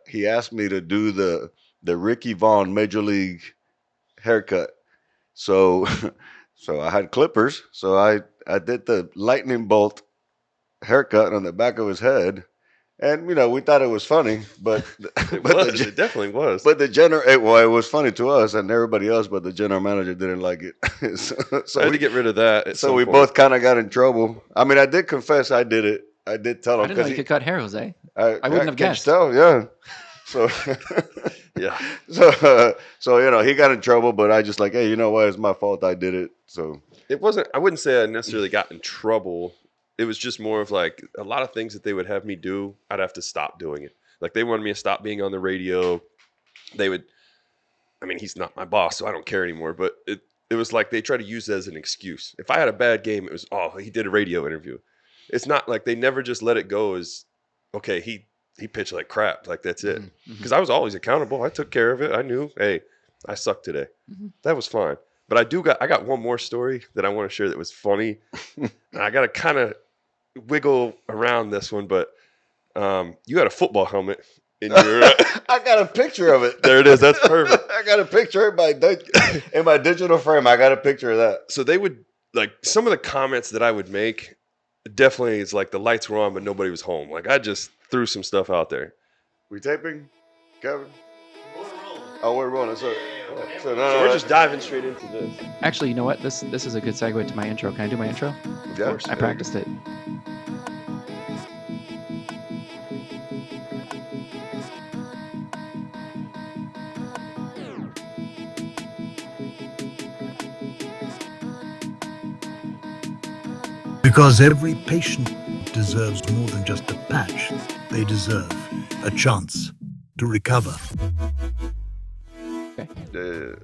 he asked me to do the Ricky Vaughn Major League haircut. So so I had clippers. So I did the lightning bolt haircut on the back of his head. And we thought it was funny, but It but was. It definitely was. well, it was funny to us and everybody else, but the general manager didn't like it. so, I so had to we get rid of that at so some we point. both kind of got in trouble. I mean, I did confess I did it. I did tell I him didn't know because you could cut hair, Jose. I wouldn't have can't you guessed. tell? Yeah. So Yeah. so he got in trouble, but I just like, hey, you know what? It's my fault. I did it. So It wasn't, I wouldn't say I necessarily got in trouble. It was just more of like a lot of things that they would have me do, I'd have to stop doing it. Like they wanted me to stop being on the radio. They would, I mean, he's not my boss, so I don't care anymore. But it was like they tried to use it as an excuse. If I had a bad game, it was, oh, he did a radio interview. It's not like they never just let it go as, okay, he pitched like crap. Like that's it. Mm-hmm. Because I was always accountable. I took care of it. I knew, hey, I sucked today. Mm-hmm. That was fine. But I got one more story that I want to share that was funny. And I got to kind of wiggle around this one, but you had a football helmet in your. I got a picture of it. There it is. That's perfect. I got a picture in my digital frame. I got a picture of that. So they would like some of the comments that I would make. Definitely, it's like the lights were on, but nobody was home. Like I just threw some stuff out there. We taping, Kevin? Oh, we're rolling. So So we're just diving straight into this. Actually, you know what? This is a good segue to my intro. Can I do my intro? Of course. I practiced it. Because every patient deserves more than just a patch. They deserve a chance to recover. Okay.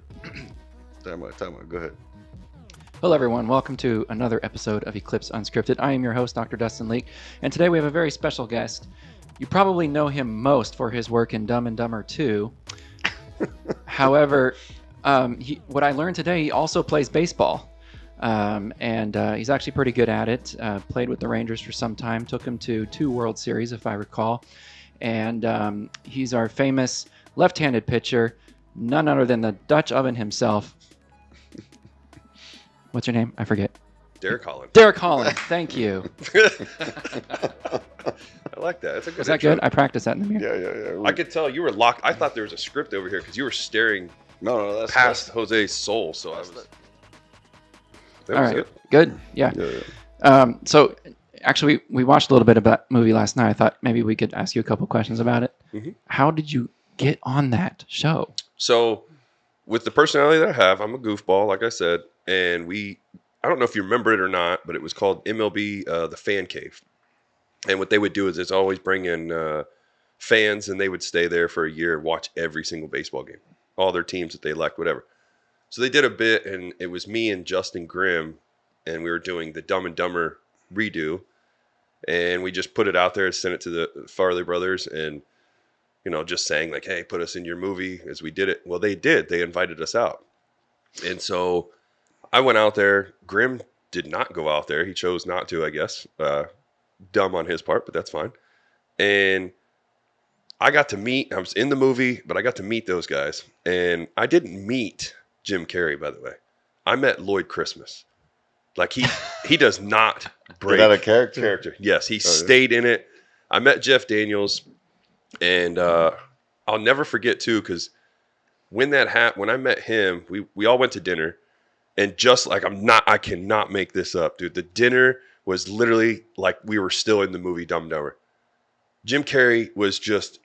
Time out. Go ahead. Hello, everyone. Welcome to another episode of Eclipse Unscripted. I am your host, Dr. Dustin Leake, and today we have a very special guest. You probably know him most for his work in Dumb and Dumber 2. However, what I learned today, he also plays baseball. And he's actually pretty good at it. Played with the Rangers for some time. Took him to 2 World Series, if I recall. And he's our famous left-handed pitcher, none other than the Dutch oven himself. What's your name? I forget. Derek Holland. Derek Holland. Thank you. I like that. That's a good. Was that intro. good? I practiced that in the mirror. Yeah. I could tell you were locked. I thought there was a script over here because you were staring No, that's past Jose's soul. So I was. That All was right. it. Good. Yeah. So actually, we watched a little bit of that movie last night. I thought maybe we could ask you a couple questions about it. Mm-hmm. How did you get on that show? So, with the personality that I have, I'm a goofball, like I said, and I don't know if you remember it or not, but it was called MLB The Fan Cave. And what they would do is it's always bring in fans, and they would stay there for a year and watch every single baseball game, all their teams that they liked, whatever. So they did a bit, and it was me and Justin Grimm, and we were doing the Dumb and Dumber redo, and we just put it out there, sent it to the Farley brothers, and just saying like, hey, put us in your movie as we did it. Well, they did. They invited us out. And so I went out there. Grimm did not go out there. He chose not to, I guess. Dumb on his part, but that's fine. And I was in the movie, but I got to meet those guys. And I didn't meet Jim Carrey, by the way. I met Lloyd Christmas. Like he does not break. Is that a character? Yes, he stayed in it. I met Jeff Daniels. And I'll never forget too, because when that happened, when I met him, we all went to dinner, and just like I cannot make this up, dude. The dinner was literally like we were still in the movie Dumb and Dumber. Jim Carrey was just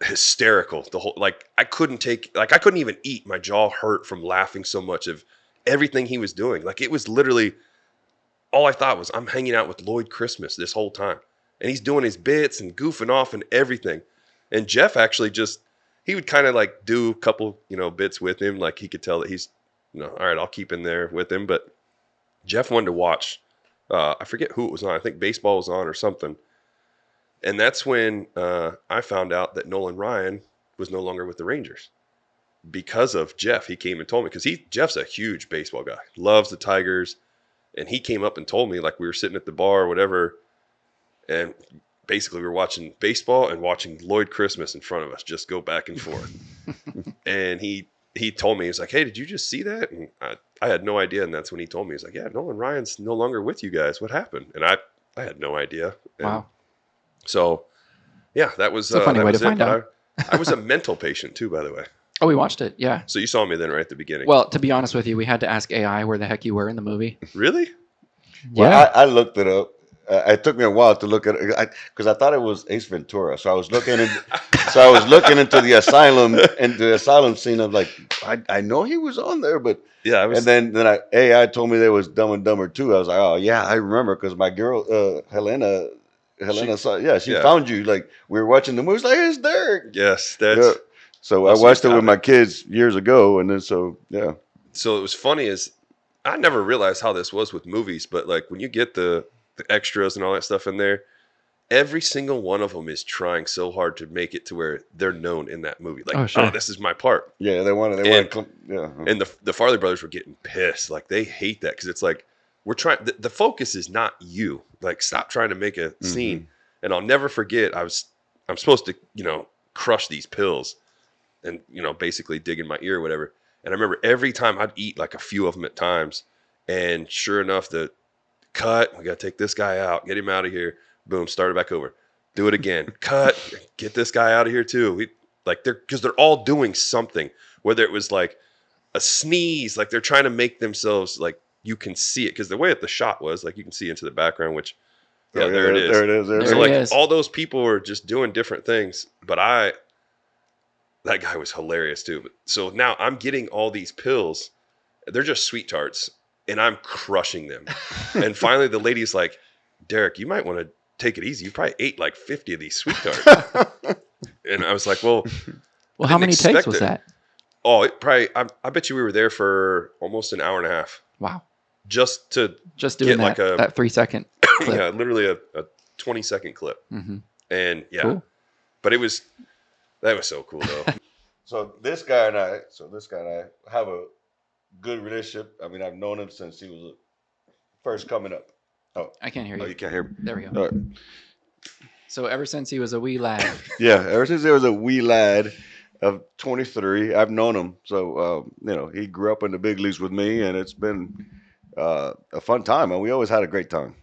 hysterical. The whole I couldn't even eat. My jaw hurt from laughing so much of everything he was doing. Like it was literally all I thought was I'm hanging out with Lloyd Christmas this whole time. And he's doing his bits and goofing off and everything. And Jeff actually he would kind of like do a couple, bits with him. Like he could tell that he's, all right, I'll keep in there with him. But Jeff wanted to watch, I forget who it was on. I think baseball was on or something. And that's when I found out that Nolan Ryan was no longer with the Rangers. Because of Jeff, he came and told me. Because Jeff's a huge baseball guy. Loves the Tigers. And he came up and told me, like we were sitting at the bar or whatever. And basically we were watching baseball and watching Lloyd Christmas in front of us just go back and forth. And he told me, he was like, hey, did you just see that? And I had no idea. And that's when he told me, he's like, yeah, Nolan Ryan's no longer with you guys. What happened? And I had no idea. And Wow. so, yeah, that was It's a funny that way to was it. find But out. I was a mental patient too, by the way. Oh, we watched it. Yeah. So you saw me then right at the beginning. Well, to be honest with you, we had to ask AI where the heck you were in the movie. Really? Well, Yeah. I looked it up. It took me a while to look at it because I thought it was Ace Ventura. So I was looking into the asylum scene. I'm like, I know he was on there, but Yeah, I was. and then AI told me there was Dumb and Dumber 2. I was like, oh yeah, I remember because my girl Helena saw. Yeah, she Yeah. found you. Like we were watching the movie. It's like it's Derek. Yes, that's. Yeah. So I Also, watched it you with got my kids years ago, and then yeah. So it was funny is I never realized how this was with movies, but like when you get the extras and all that stuff in there, every single one of them is trying so hard to make it to where they're known in that movie. Like, Oh, sure. this is my part. Yeah, they wanted. Yeah. And the Farley brothers were getting pissed. Like they hate that because it's like we're trying. The focus is not you. Like stop trying to make a scene. And I'll never forget. I'm supposed to crush these pills, and basically dig in my ear or whatever. And I remember every time I'd eat like a few of them at times, and sure enough, the cut. We got to take this guy out. Get him out of here. Boom. Start it back over. Do it again. Cut. Get this guy out of here too. Because they're all doing something. Whether it was like a sneeze, like they're trying to make themselves like you can see it. Because the way that the shot was, like you can see into the background, which there it is. There it is. There So it like is. all those people were just doing different things, but that guy was hilarious too. So now I'm getting all these pills. They're just sweet tarts, and I'm crushing them. And finally, the lady's like, Derek, you might want to take it easy. You probably ate like 50 of these sweet tarts. And I was like, well, Well, how many takes expect was it. that? oh, it probably, I bet you we were there for almost an hour and a half Wow. just to Just doing get that, like a, that 3-second clip. yeah, literally a 20-second clip. Mm-hmm. And yeah, Cool. but that was so cool though. So this guy and I have a good relationship. I mean, I've known him since he was first coming up. I can't hear you. Oh, you can't hear me. There we go. All right. So ever since he was a wee lad. Yeah, ever since he was a wee lad of 23, I've known him. So he grew up in the big leagues with me, and it's been a fun time, and we always had a great time.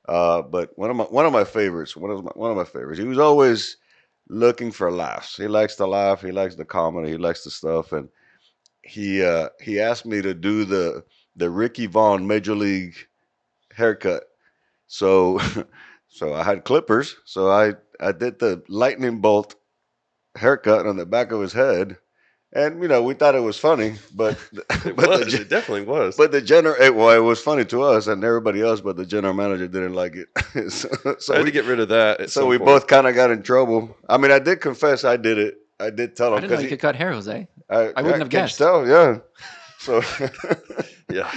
But one of my favorites. He was always looking for laughs. He likes to laugh. He likes the comedy. He likes the stuff, and he asked me to do the Ricky Vaughn Major League haircut. So so I had clippers. So I did the lightning bolt haircut on the back of his head, and we thought it was funny, but It definitely was. but it was funny to us and everybody else, but the general manager didn't like it. so I had we to get rid of that. so we both kind of got in trouble. I mean, I did confess I did it. I did tell I him didn't know you could cut hair, Jose. I wouldn't have can you guessed. tell, yeah. So Yeah.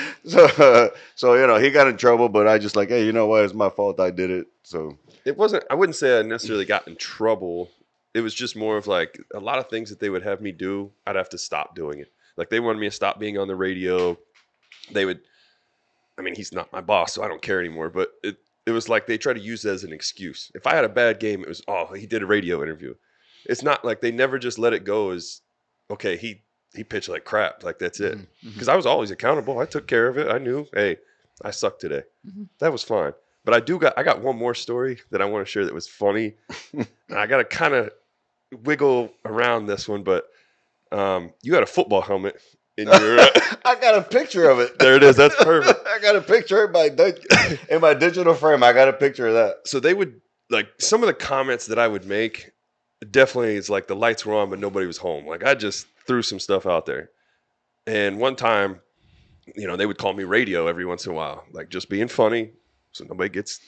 so he got in trouble, but I just like, hey, you know what? It's my fault. I did it. So It wasn't, I wouldn't say I necessarily got in trouble. It was just more of like a lot of things that they would have me do, I'd have to stop doing it. Like they wanted me to stop being on the radio. He's not my boss, so I don't care anymore. But it was like they try to use it as an excuse. If I had a bad game, it was, oh, he did a radio interview. It's not like they never just let it go as, okay, he pitched like crap. Like that's it. Mm-hmm. Because I was always accountable. I took care of it. I knew, hey, I sucked today. Mhm. That was fine. But I got one more story that I want to share that was funny. And I got to kind of wiggle around this one, but you had a football helmet in your. I got a picture of it. There it is. That's perfect. I got a picture in my digital frame. I got a picture of that. So they would like some of the comments that I would make. Definitely, it's like the lights were on, but nobody was home. Like I just threw some stuff out there, and one time, they would call me radio every once in a while, like just being funny, so nobody gets,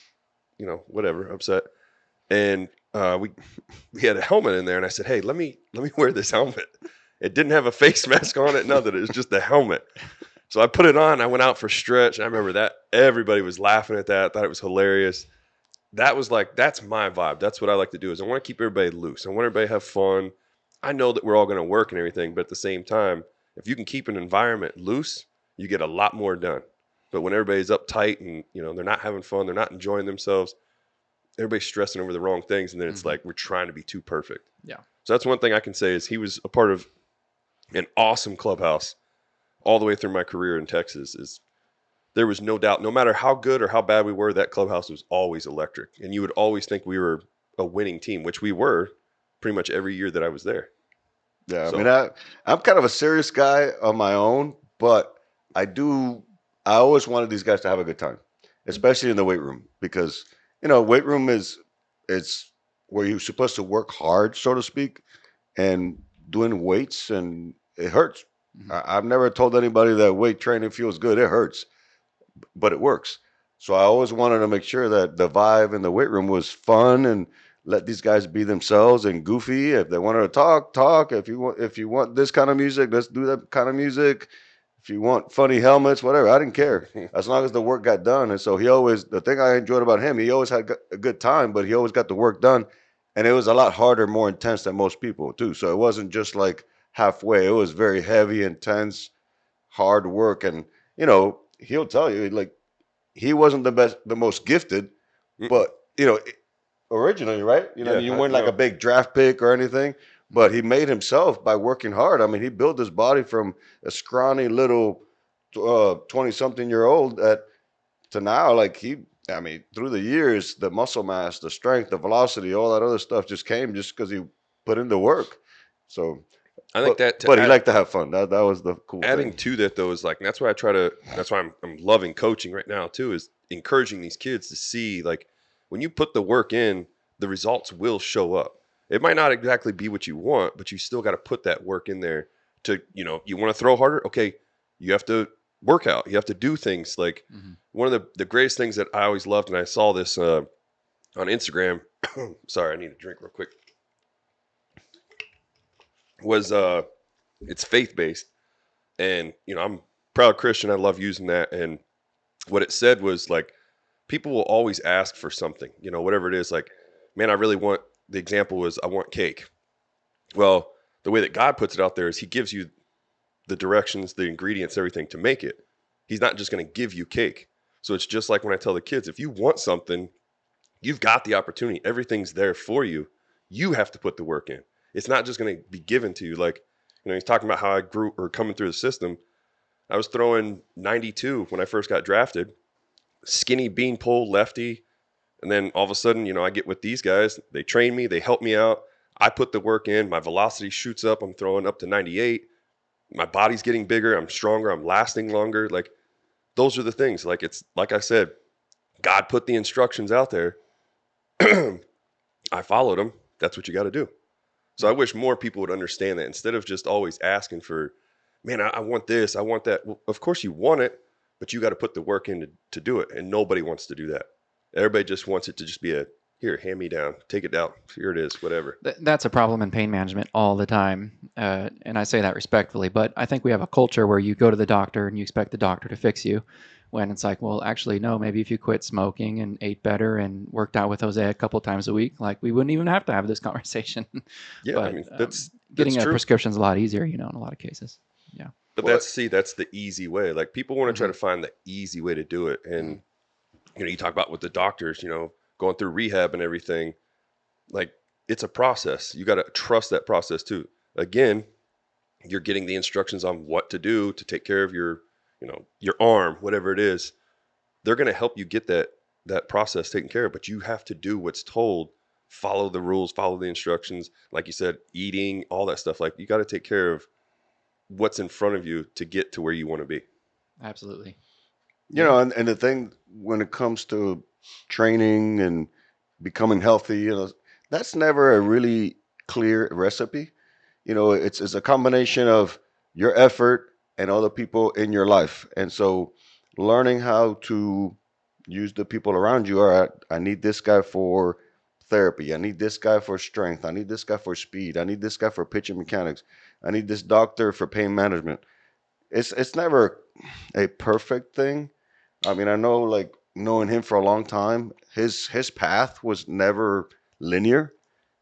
whatever, upset. And we had a helmet in there, and I said, hey, let me wear this helmet. It didn't have a face mask on it, nothing. It was just a helmet. So I put it on. I went out for a stretch. And I remember that everybody was laughing at that. Thought it was hilarious. That was like, that's my vibe. That's what I like to do is I want to keep everybody loose. I want everybody to have fun. I know that we're all going to work and everything, but at the same time, if you can keep an environment loose, you get a lot more done. But when everybody's uptight and, they're not having fun, they're not enjoying themselves, everybody's stressing over the wrong things, and then it's Mhm. like we're trying to be too perfect. Yeah. So that's one thing I can say is he was a part of an awesome clubhouse all the way through my career in Texas. Is there was no doubt, no matter how good or how bad we were, that clubhouse was always electric, and you would always think we were a winning team, which we were pretty much every year that I was there. Yeah, I mean, So I'm kind of a serious guy on my own, but I do. I always wanted these guys to have a good time, especially in the weight room, because weight room is it's where you're supposed to work hard, so to speak, and doing weights, and it hurts. Mhm. I've never told anybody that weight training feels good. It hurts, but it works. So I always wanted to make sure that the vibe in the weight room was fun and let these guys be themselves and goofy. If they wanted to talk, talk. If you want this kind of music, let's do that kind of music. If you want funny helmets, whatever, I didn't care as long as the work got done. And so the thing I enjoyed about him, he always had a good time, but he always got the work done, and it was a lot harder, more intense than most people too. So it wasn't just like halfway; it was very heavy, intense, hard work, and he'll tell you like he wasn't the most gifted, mm-mm. but originally, right? Yeah, You I weren't like a know. big draft pick or anything, but Mhm. he made himself by working hard. I mean, he built his body from a scrawny little 20-something-year-old to now, like I mean, through the years, the muscle mass, the strength, the velocity, all that other stuff just came just because he put in the work. So, I think but that to but he add, liked to have fun. That was the cool adding thing. to that though is like, and that's why I try to. That's why I'm loving coaching right now too. Is encouraging these kids to see like when you put the work in, the results will show up. It might not exactly be what you want, but you still got to put that work in there. To you want to throw harder. Okay, you have to work out. You have to do things like Mhm. one of the greatest things that I always loved, and I saw this on Instagram. Sorry, I need a drink real quick. Was it's faith based, and I'm proud Christian. I love using that, and what it said was like people will always ask for something, whatever it is. Like, man, I really want. The example was I want cake. Well, the way that God puts it out there is He gives you the directions, the ingredients, everything to make it. He's not just going to give you cake. So it's just like when I tell the kids, if you want something, you've got the opportunity. Everything's there for you. You have to put the work in. It's not just going to be given to you. Like, he's talking about how I grew or coming through the system. I was throwing 92 when I first got drafted, skinny beanpole lefty. And then all of a sudden, I get with these guys. They train me, they help me out. I put the work in. My velocity shoots up. I'm throwing up to 98. My body's getting bigger. I'm stronger. I'm lasting longer. Like, those are the things. Like, it's like I said, God put the instructions out there. I followed them. That's what you got to do. So I wish more people would understand that instead of just always asking for, man, I want this, I want that. Well, of course you want it, but you got to put the work in to do it. And nobody wants to do that. Everybody just wants it to just be here, hand me down, take it down. Here it is, whatever. That's a problem in pain management all the time. And I say that respectfully, but I think we have a culture where you go to the doctor and you expect the doctor to fix you. When it's like, well, actually, no, maybe if you quit smoking and ate better and worked out with Jose a couple times a week, like we wouldn't even have to have this conversation. Yeah, I But mean, that's getting a true. prescription is a lot easier, in a lot of cases. Yeah. But Well, that's the easy way. Like people want to try Mhm. to find the easy way to do it. And you talk about with the doctors, going through rehab and everything. Like it's a process. You got to trust that process too. Again, you're getting the instructions on what to do to take care of your arm, whatever it is. They're going to help you get that process taken care of, but you have to do what's told, follow the rules, follow the instructions. Like you said, eating, all that stuff. Like you got to take care of what's in front of you to get to where you want to be. Absolutely. and the thing when it comes to training and becoming healthy, that's never a really clear recipe. It's a combination of your effort and other people in your life. And so learning how to use the people around you. All right, I need this guy for therapy. I need this guy for strength. I need this guy for speed. I need this guy for pitching mechanics. I need this doctor for pain management. It's never a perfect thing. I mean, I know like knowing him for a long time, his path was never linear.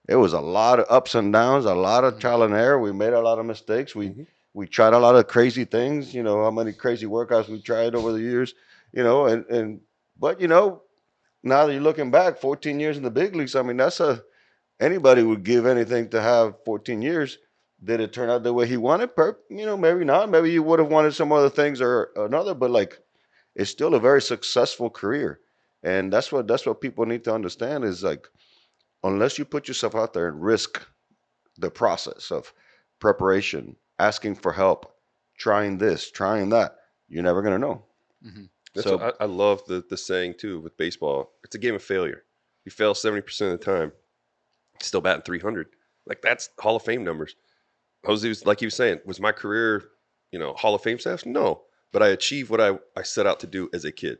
It was a lot of ups and downs, a lot of Mhm. trial and error. We made a lot of mistakes. We Mm-hmm. we tried a lot of crazy things. How many crazy workouts we tried over the years. And but now that you're looking back, 14 years in the big leagues. I mean, anybody would give anything to have 14 years. Did it turn out the way he wanted? Maybe not. Maybe you would have wanted some other things or another. But like, it's still a very successful career, and that's what people need to understand is like, unless you put yourself out there and risk the process of preparation, asking for help, trying this, trying that, you're never gonna know. Hmm. That's So what I love the saying too with baseball. It's a game of failure. You fail 70% of the time, still batting 300. Like that's Hall of Fame numbers. Jose was like he was saying, was my career, Hall of Fame status? No, but I achieved what I set out to do as a kid.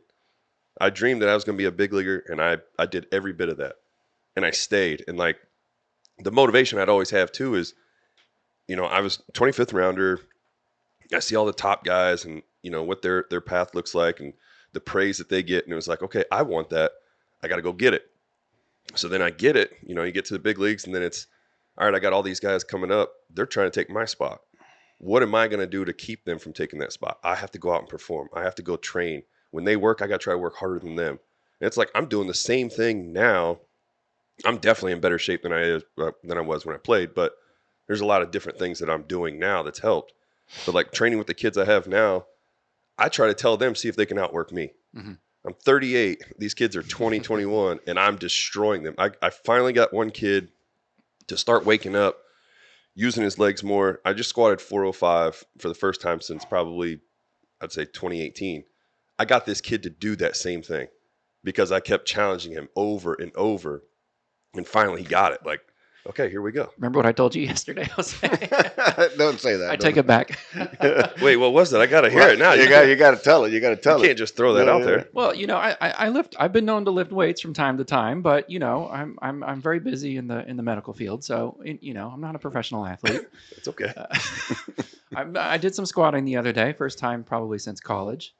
I dreamed that I was going to be a big leaguer, and I did every bit of that, and I stayed. And like the motivation I'd always have too is, I was 25th rounder. I see all the top guys, and what their path looks like, and the praise that they get, and it was like, okay, I want that. I got to go get it. So then I get it. You get to the big leagues, and then it's all right. I got all these guys coming up. They're trying to take my spot. What am I going to do to keep them from taking that spot? I have to go out and perform. I have to go train. When they work, I got to try to work harder than them. And it's like I'm doing the same thing now. I'm definitely in better shape than I was when I played, but there's a lot of different things that I'm doing now that's helped. But like training with the kids I have now, I try to tell them, see if they can outwork me. Hmm. I'm 38. These kids are 20, 21, and I'm destroying them. I finally got one kid to start waking up, using his legs more. I just squatted 405 for the first time since probably, I'd say 2018. I got this kid to do that same thing because I kept challenging him over and over. And finally he got it. Like, okay, here we go. Remember what I told you yesterday, Jose? don't say that. I take it back. Wait, what was it? I got to hear it now. You got to tell it. You got to tell You it. can't just throw that out there. Well, I lift. I've been known to lift weights from time to time, but I'm very busy in the medical field, so I'm not a professional athlete. It's okay. I did some squatting the other day, first time probably since college.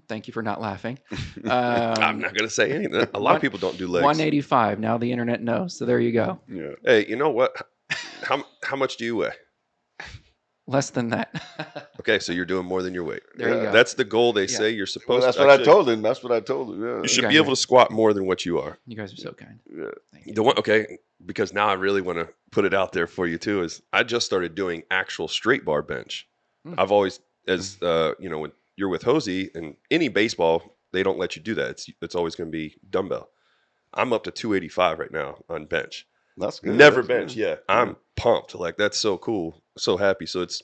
Thank you for not laughing. I'm not going to say anything. A lot of people don't do legs. 185. Now the internet knows. So there you go. Yeah. Hey, you know what? How much do you weigh? Less than that. Okay, so you're doing more than your weight. There you go. That's the goal they say you're supposed That's to. what Actually, I told him. That's what I told him. Yeah. you should guys be able are- to squat more than what you are. You guys are so kind. Yeah. Thank you. The one, okay, because now I really want to put it out there for you too. Is I just started doing actual straight bar bench. Mm. I've always, as when you're with Hosey and any baseball, they don't let you do that. It's always going to be dumbbell. I'm up to 285 right now on bench. That's good. Never That's bench. good. Yeah, I'm pumped. Like that's so cool. So happy. So it's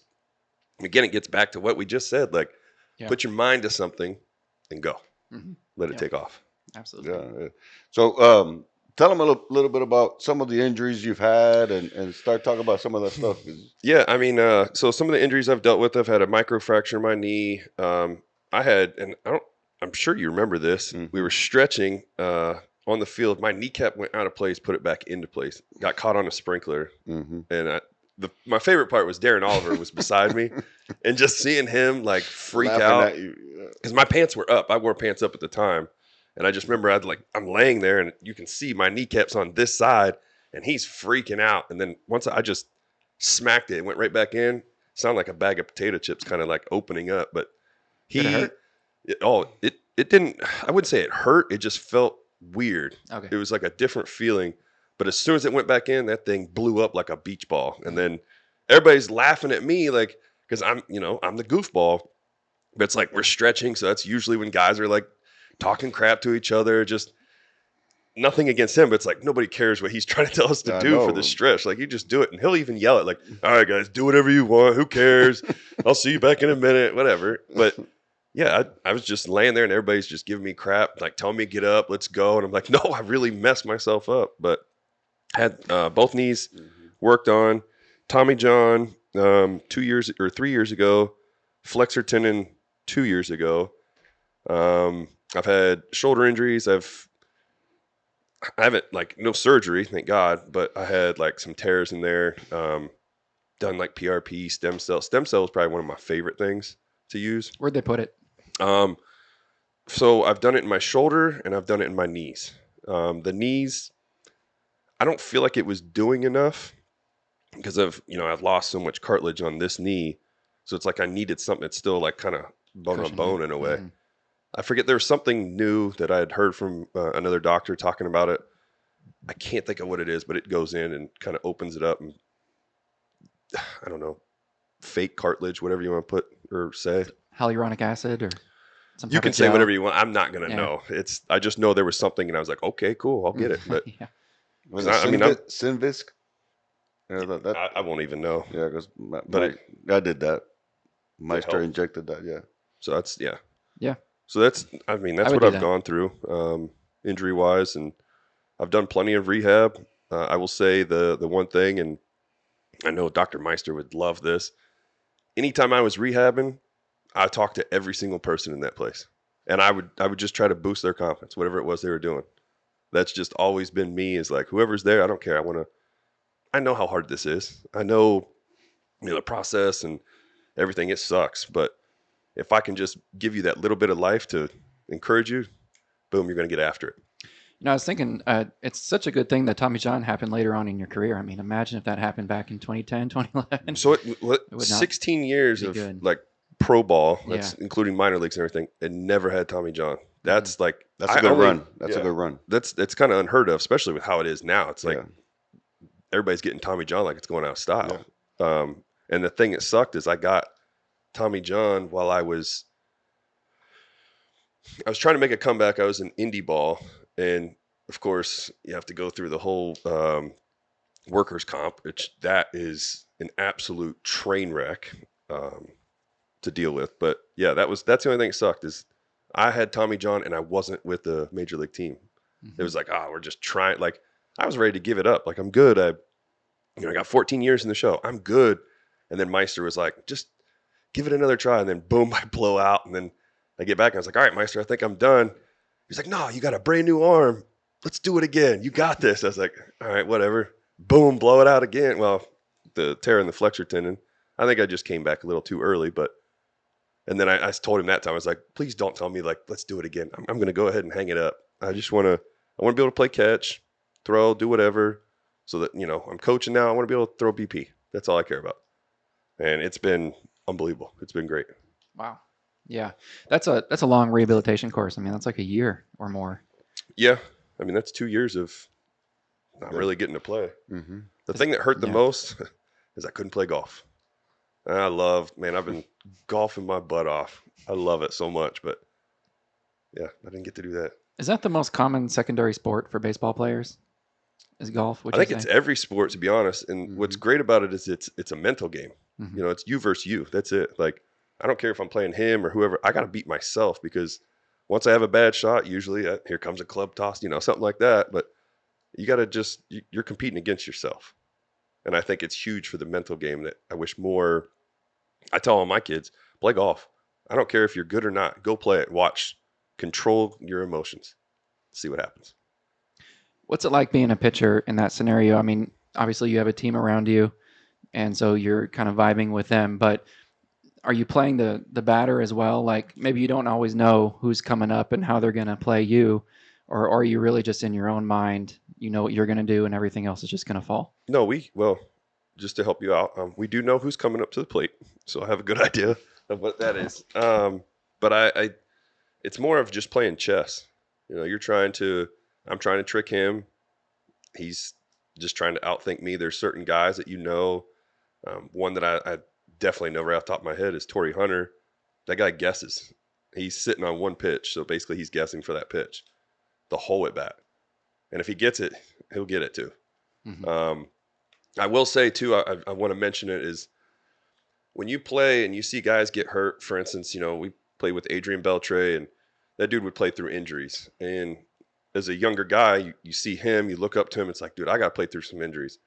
again, it gets back to what we just said. Like, put your mind to something and go. Mhm. Let it take off. Absolutely. Yeah. So, tell them a little bit about some of the injuries you've had, and start talking about some of that stuff. Yeah, I mean, so some of the injuries I've dealt with, I've had a microfracture in my knee. I had, and I'm sure you remember this. Mhm. We were stretching on the field. My kneecap went out of place, put it back into place. Got caught on a sprinkler, Mm-hmm. and my favorite part was Darren Oliver was beside me, and just seeing him like freak out because my pants were up. I wore pants up at the time, and I just remember I'm laying there, and you can see my kneecaps on this side, and he's freaking out. And then once I just smacked it went right back in. Sounded like a bag of potato chips, kind of like opening up, but Did it hurt? It didn't. I wouldn't say it hurt. It just felt weird. Okay. It was like a different feeling. But as soon as it went back in, that thing blew up like a beach ball. And then everybody's laughing at me, like, because I'm the goofball. But it's like we're stretching, so that's usually when guys are like talking crap to each other. Just nothing against him, but it's like nobody cares what he's trying to tell us to do for the stretch. Like you just do it, and he'll even yell it, like, "All right, guys, do whatever you want. Who cares? I'll see you back in a minute, whatever." But yeah, I was just laying there, and everybody's just giving me crap, like telling me to get up, let's go, and I'm like, no, I really messed myself up. But had both knees worked on. Tommy John 2 years or 3 years ago, flexor tendon 2 years ago. I've had shoulder injuries. I haven't like no surgery, thank God, but I had like some tears in there. Done like PRP, stem cell. Stem cell is probably one of my favorite things to use. Where'd they put it? So I've done it in my shoulder and I've done it in my knees. The knees, I don't feel like it was doing enough because I've lost so much cartilage on this knee. So it's like I needed something that's still like kind of bone on Cushion. bone in a way. Mhm. I forget, there was something new that I had heard from another doctor talking about it. I can't think of what it is, but it goes in and kind of opens it up and I don't know, fake cartilage, whatever you want to put or say. Hyaluronic acid or some You type can of say gel. whatever you want. I'm not gonna Yeah. know. I just know there was something, and I was like, okay, cool, I'll get it. But Yeah. Was I it mean, Synvisc? Yeah, I won't even know. yeah, because But I did that. it Meister helped. injected that. Yeah. So that's yeah. Yeah. So that's I mean I that's would what do I've that. gone through injury wise, and I've done plenty of rehab. I will say the one thing, and I know Dr. Meister would love this. Anytime I was rehabbing, I talked to every single person in that place, and I would just try to boost their confidence, whatever it was they were doing. That's just always been me. Is like whoever's there, I don't care. I know how hard this is. I know, the process and everything. It sucks, but if I can just give you that little bit of life to encourage you, boom, you're going to get after it. I was thinking, it's such a good thing that Tommy John happened later on in your career. I mean, imagine if that happened back in 2010, 2011. So would not 16 years be of good. like pro ball, Yeah. that's including minor leagues and everything, and never had Tommy John. That's like That's I a good only- run. That's a yeah. good run. That's kind of unheard of, especially with how it is now. It's like Yeah. everybody's getting Tommy John like it's going out of style. And the thing that sucked is I got Tommy John while I was trying to make a comeback. I was in indie ball, and of course you have to go through the whole workers comp, which that is an absolute train wreck to deal with. But yeah, that's the only thing that sucked is I had Tommy John and I wasn't with the major league team. It was like, we're just trying. Like I was ready to give it up. Like I'm good. I got 14 years in the show. I'm good. And then Meister was like, just give it another try. And then boom, I blow out. And then I get back and I was like, all right, Meister, I think I'm done. He's like, no, you got a brand new arm. Let's do it again. You got this. I was like, all right, whatever. Boom, blow it out again. Well, the tear in the flexor tendon. I think I just came back a little too early, and then I told him that time, I was like, please don't tell me, like, let's do it again. I'm going to go ahead and hang it up. I want to be able to play catch, throw, do whatever, so that, I'm coaching now. I want to be able to throw BP. That's all I care about. And it's been unbelievable. It's been great. Wow. Yeah. That's a long rehabilitation course. I mean, that's like a year or more. Yeah. I mean, that's 2 years of not really getting to play. Mm-hmm. The thing that hurt the Yeah. most is I couldn't play golf. I've been golfing my butt off. I love it so much, but yeah, I didn't get to do that. Is that the most common secondary sport for baseball players? Is golf? I think it's every sport, to be honest. And what's great about it is it's a mental game. Mhm. It's you versus you. That's it. Like, I don't care if I'm playing him or whoever. I got to beat myself because once I have a bad shot, usually here comes a club toss, something like that. But you got to you're competing against yourself. And I think it's huge for the mental game that I wish more. I tell all my kids, play golf. I don't care if you're good or not. Go play it. Watch. Control your emotions. See what happens. What's it like being a pitcher in that scenario? I mean, obviously you have a team around you, and so you're kind of vibing with them, but are you playing the batter as well? Like maybe you don't always know who's coming up and how they're going to play you, or are you really just in your own mind, you know what you're going to do and everything else is just going to fall? No, just to help you out, we do know who's coming up to the plate, so I have a good idea of what that is. But it's more of just playing chess. I'm trying to trick him. He's just trying to outthink me. There's certain guys that one that I definitely know right off the top of my head is Torrey Hunter. That guy guesses. He's sitting on one pitch, so basically he's guessing for that pitch the whole at bat. And if he gets it, he'll get it too. Mm-hmm. I will say too, I want to mention it is when you play and you see guys get hurt. For instance, we played with Adrian Beltre, and that dude would play through injuries. And as a younger guy, you see him, you look up to him. It's like, dude, I got to play through some injuries.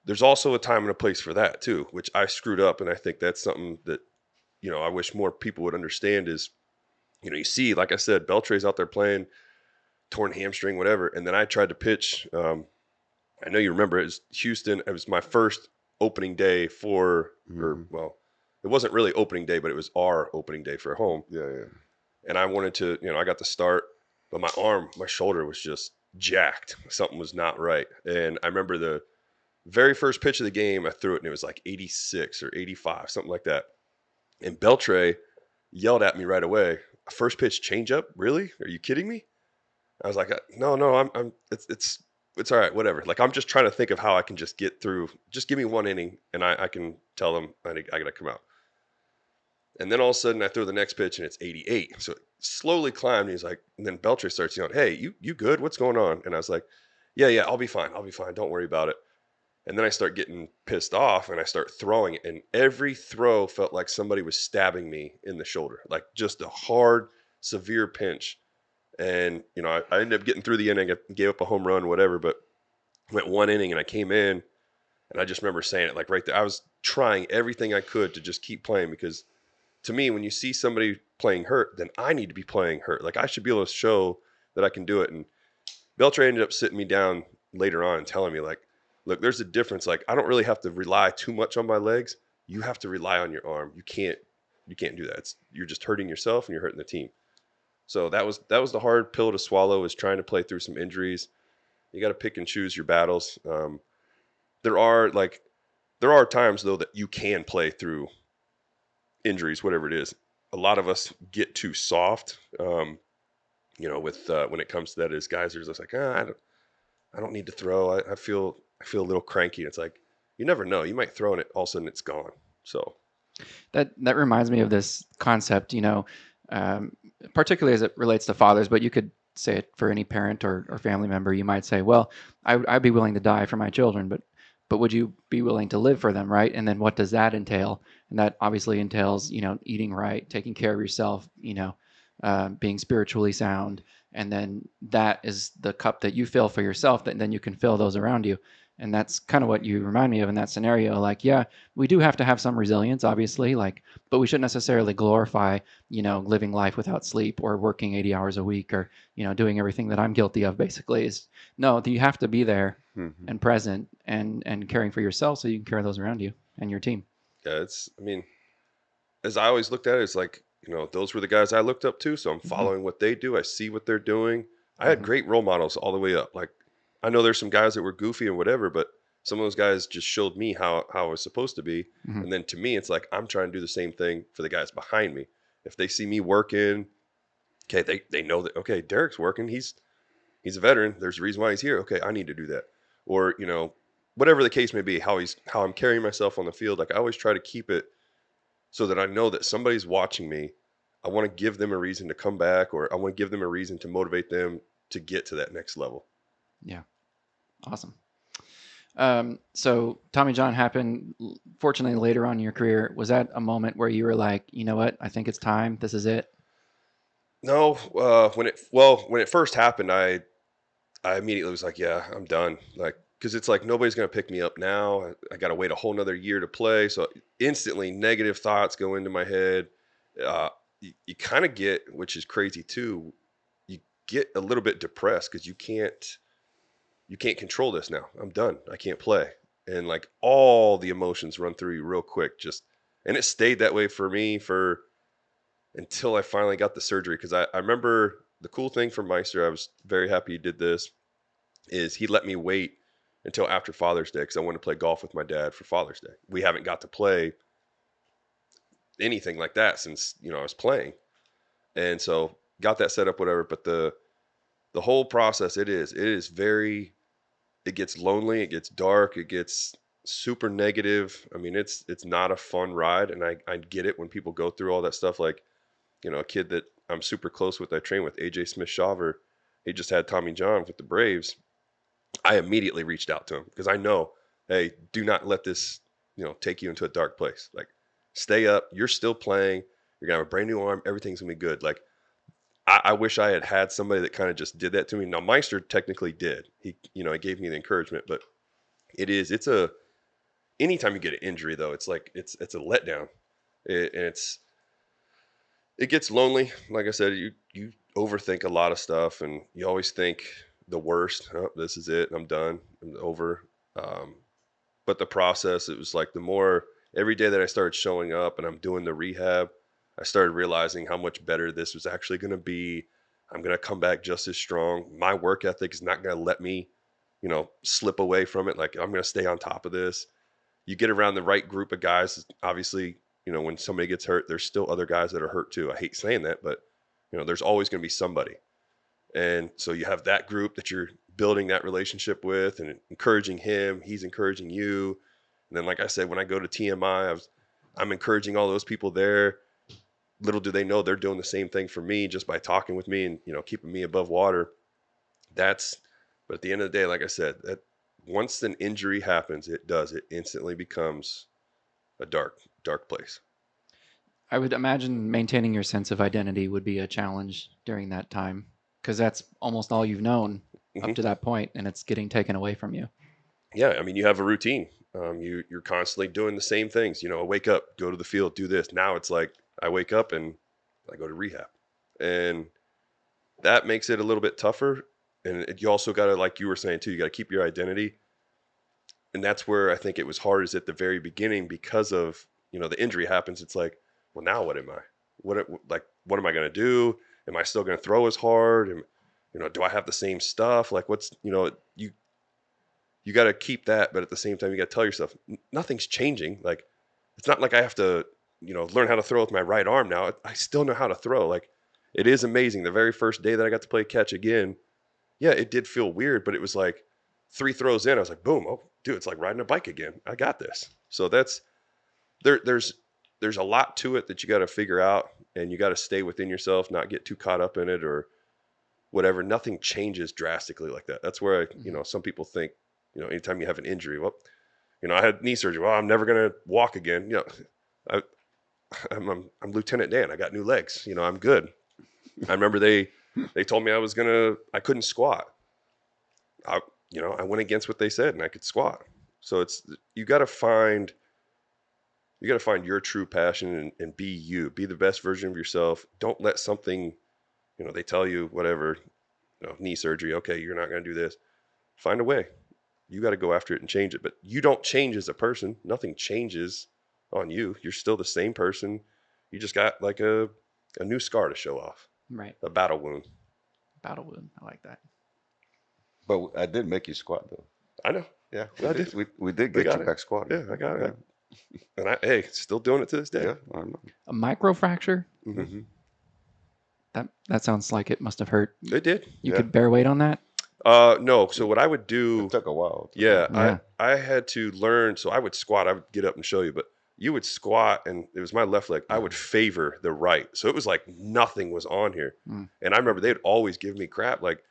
There's also a time and a place for that too, which I screwed up. And I think that's something that, I wish more people would understand is, you see, like I said, Beltre's out there playing torn hamstring, whatever. And then I tried to pitch. I know you remember it was Houston. It was my first opening day it wasn't really opening day, but it was our opening day for home. Yeah. And I wanted to, I got to start, but my shoulder was just jacked. Something was not right. And I remember the very first pitch of the game, I threw it and it was like 86 or 85, something like that. And Beltre yelled at me right away, first pitch changeup? Really? Are you kidding me? I was like, no, it's all right, whatever. Like, I'm just trying to think of how I can just get through. Just give me one inning, and I can tell them I got to come out. And then all of a sudden, I throw the next pitch, and it's 88. So it slowly climbed. And he's like, and then Beltre starts yelling, "Hey, you good? What's going on?" And I was like, yeah, I'll be fine. Don't worry about it. And then I start getting pissed off, and I start throwing it. And every throw felt like somebody was stabbing me in the shoulder, like just a hard, severe pinch. And, I ended up getting through the inning. I gave up a home run, whatever, but went one inning and I came in and I just remember saying it like right there. I was trying everything I could to just keep playing because to me, when you see somebody playing hurt, then I need to be playing hurt. Like I should be able to show that I can do it. And Beltre ended up sitting me down later on and telling me like, look, there's a difference. Like I don't really have to rely too much on my legs. You have to rely on your arm. You can't do that. You're just hurting yourself and you're hurting the team. So that was the hard pill to swallow, is trying to play through some injuries. You got to pick and choose your battles. There are times though that you can play through injuries, whatever it is. A lot of us get too soft, with when it comes to that. Is guys are just like, I don't need to throw. I feel a little cranky. It's like you never know. You might throw and all of a sudden it's gone. So That reminds me of this concept, particularly as it relates to fathers, but you could say it for any parent or family member. You might say, well, I'd be willing to die for my children, but would you be willing to live for them, right? And then what does that entail? And that obviously entails, eating right, taking care of yourself, being spiritually sound. And then that is the cup that you fill for yourself, that then you can fill those around you. And that's kind of what you remind me of in that scenario. Like, yeah, we do have to have some resilience, obviously, but we shouldn't necessarily glorify, living life without sleep or working 80 hours a week or, doing everything that I'm guilty of, basically. No, you have to be there and present and caring for yourself so you can care those around you and your team. yeah, as I always looked at it, it's like, those were the guys I looked up to. So I'm following what they do. I see what they're doing. I had great role models all the way up. Like, I know there's some guys that were goofy and whatever, but some of those guys just showed me how I was supposed to be. Mm-hmm. And then to me, it's like, I'm trying to do the same thing for the guys behind me. If they see me working, okay, they know that, okay, Derek's working. He's a veteran. There's a reason why he's here. Okay, I need to do that. Or, whatever the case may be, how I'm carrying myself on the field. Like I always try to keep it so that I know that somebody's watching me. I want to give them a reason to come back, or I want to give them a reason to motivate them to get to that next level. Yeah. Awesome. So Tommy John happened, fortunately, later on in your career. Was that a moment where you were like, you know what, I think it's time. This is it? No. When it first happened, I immediately was like, yeah, I'm done. Like, because it's like nobody's going to pick me up now. I got to wait a whole nother year to play. So instantly negative thoughts go into my head. You kind of get, which is crazy too, you get a little bit depressed because you can't control this now. I'm done. I can't play. And like all the emotions run through you real quick. And it stayed that way for me until I finally got the surgery. Because I remember the cool thing for Meister, I was very happy he did this, is he let me wait until after Father's Day because I wanted to play golf with my dad for Father's Day. We haven't got to play anything like that since, I was playing. And so got that set up, whatever. But the whole process, it gets lonely, it gets dark, it gets super negative. I mean, it's not a fun ride. And I get it when people go through all that stuff. Like, a kid that I'm super close with, I train with, AJ Smith-Shaver, he just had Tommy John with the Braves. I immediately reached out to him because I know, hey, do not let this, take you into a dark place. Like, stay up. You're still playing. You're going to have a brand new arm. Everything's going to be good. Like, I wish I had somebody that kind of just did that to me. Now, Meister technically did. He gave me the encouragement, but anytime you get an injury though, it's like, it's a letdown. It gets lonely. Like I said, you overthink a lot of stuff and you always think the worst. Oh, this is it. I'm done. I'm over. But the process, it was like every day that I started showing up and I'm doing the rehab, I started realizing how much better this was actually going to be. I'm going to come back just as strong. My work ethic is not going to let me, slip away from it. Like, I'm going to stay on top of this. You get around the right group of guys. Obviously, when somebody gets hurt, there's still other guys that are hurt too. I hate saying that, but there's always going to be somebody. And so you have that group that you're building that relationship with and encouraging him. He's encouraging you. And then, like I said, when I go to TMI, I'm encouraging all those people there. Little do they know they're doing the same thing for me just by talking with me and, keeping me above water. But at the end of the day, like I said, that once an injury happens, it instantly becomes a dark, dark place. I would imagine maintaining your sense of identity would be a challenge during that time, because that's almost all you've known up to that point, and it's getting taken away from you. Yeah, I mean, you have a routine. You're constantly doing the same things. I wake up, go to the field, do this. Now it's like I wake up and I go to rehab, and that makes it a little bit tougher. And you also got to, like you were saying too, you got to keep your identity. And that's where I think it was hard, is at the very beginning, because of the injury happens. It's like, well, now what am I? What am I going to do? Am I still going to throw as hard? Do I have the same stuff? Like, what's you got to keep that, but at the same time, you got to tell yourself nothing's changing. Like, it's not like I have to, learn how to throw with my right arm now. I still know how to throw. Like, it is amazing. The very first day that I got to play catch again, yeah, it did feel weird, but it was like 3 throws in, I was like, boom, oh, dude, it's like riding a bike again. I got this. So there's a lot to it that you got to figure out, and you got to stay within yourself, not get too caught up in it or whatever. Nothing changes drastically like that. That's where some people think, anytime you have an injury, well, I had knee surgery. Well, I'm never going to walk again. I'm Lieutenant Dan. I got new legs. I'm good. I remember they told me I couldn't squat. I went against what they said, and I could squat. So you got to find your true passion and be you. Be the best version of yourself. Don't let something, they tell you whatever, knee surgery. Okay, you're not going to do this. Find a way. You got to go after it and change it. But you don't change as a person. Nothing changes on you. You're still the same person. You just got like a new scar to show off. Right. A battle wound. Battle wound. I like that. But I did make you squat, though. I know. Yeah, I did. We did get you back squatting. Yeah, I got it. And still doing it to this day. Yeah, I know. A microfracture? Mm-hmm. That sounds like it must have hurt. It did. You could bear weight on that? No. So what I would do... It took a while. Yeah. I had to learn. So I would squat. I would get up and show you. But you would squat, and it was my left leg. I would favor the right. So it was like nothing was on here. And I remember they'd always give me crap like,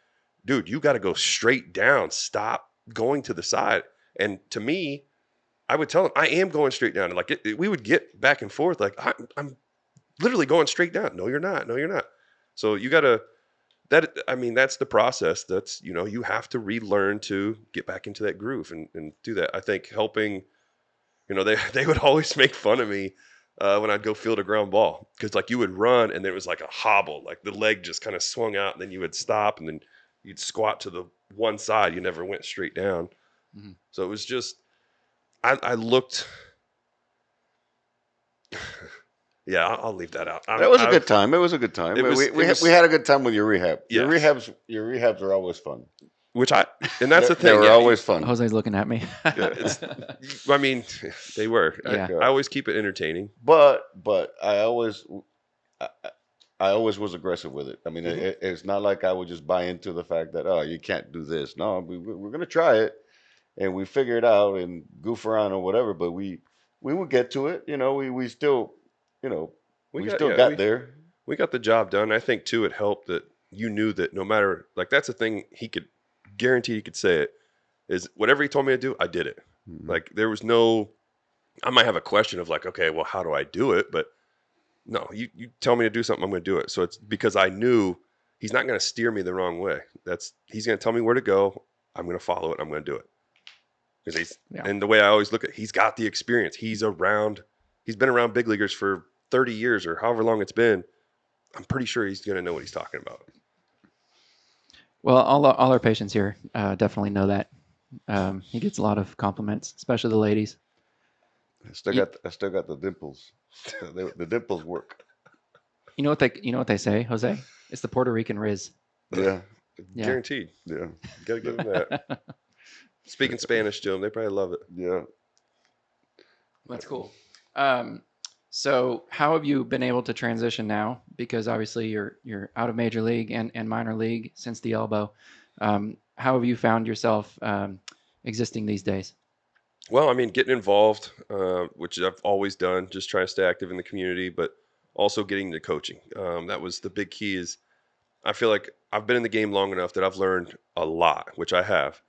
dude, you got to go straight down. Stop going to the side. And to me, I would tell them, I am going straight down. And like we would get back and forth. Like, I'm literally going straight down. No, you're not. No, you're not. So you got to, that's the process. That's, you have to relearn to get back into that groove and do that. I think helping, they would always make fun of me when I'd go field a ground ball. Because like you would run and there was like a hobble. Like the leg just kind of swung out, and then you would stop, and then you'd squat to the one side. You never went straight down. Mm-hmm. So it was just, I looked. Yeah, I'll leave that out. That was a good time. It was a good time. We had a good time with your rehab. Yes. Your rehabs are always fun. And that's the thing. They were always fun. Jose's looking at me. I mean, they were. Yeah. I always keep it entertaining. But I always was aggressive with it. I mean, it's not like I would just buy into the fact that, you can't do this. No, we're going to try it, and we figure it out and goof around or whatever. But we would get to it. We still, we got there. We got the job done. I think too, it helped that you knew that no matter, like, that's the thing he could guarantee, he could say it, is whatever he told me to do, I did it. Mm-hmm. Like there was no, I might have a question of like, okay, well, how do I do it? But no, you tell me to do something, I'm going to do it. So it's because I knew he's not going to steer me the wrong way. He's going to tell me where to go. I'm going to follow it. I'm going to do it. Because and the way I always look at, he's got the experience. He's been around big leaguers for 30 years or however long it's been. I'm pretty sure he's going to know what he's talking about. Well, all our patients here definitely know that. He gets a lot of compliments, especially the ladies. I still got the dimples. The dimples work. You know what they say, Jose? It's the Puerto Rican Riz. Yeah. Guaranteed. Yeah. Got to give them that. Speaking Spanish to them, they probably love it. Yeah. That's cool. So how have you been able to transition now? Because obviously you're out of major league and minor league since the elbow. How have you found yourself existing these days? Well, I mean, getting involved, which I've always done, just trying to stay active in the community, but also getting into coaching. That was the big key. Is I feel like I've been in the game long enough that I've learned a lot, which I have.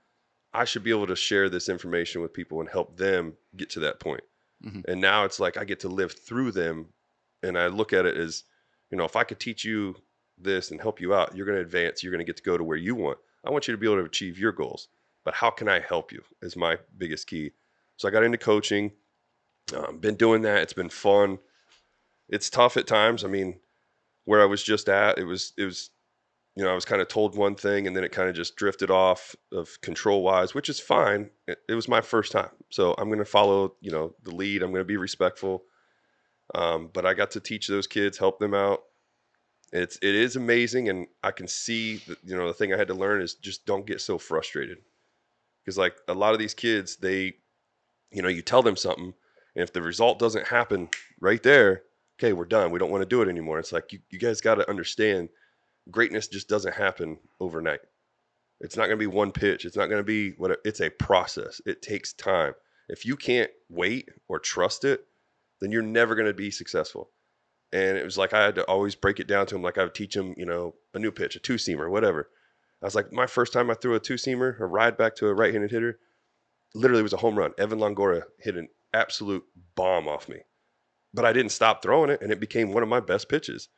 I should be able to share this information with people and help them get to that point. Hmm. And now it's like I get to live through them, and I look at it as, if I could teach you this and help you out, you're going to advance. You're going to get to go to where you want. I want you to be able to achieve your goals. But how can I help you? Is my biggest key. So I got into coaching. Been doing that. It's been fun. It's tough at times. I mean, where I was just at, it was I was kind of told one thing and then it kind of just drifted off of control wise, which is fine. It was my first time. So I'm going to follow, the lead. I'm going to be respectful. But I got to teach those kids, help them out. It is amazing. And I can see that, the thing I had to learn is just don't get so frustrated. Because like a lot of these kids, you tell them something, and if the result doesn't happen right there, okay, we're done. We don't want to do it anymore. It's like you guys got to understand greatness just doesn't happen overnight. It's not going to be one pitch. It's not going to be it's a process. It takes time. If you can't wait or trust it, then you're never going to be successful. And it was like I had to always break it down to him. Like I would teach him, a new pitch, a two-seamer, whatever. I was like, my first time I threw a two-seamer, a ride back to a right-handed hitter, literally was a home run. Evan Longoria hit an absolute bomb off me. But I didn't stop throwing it, and it became one of my best pitches.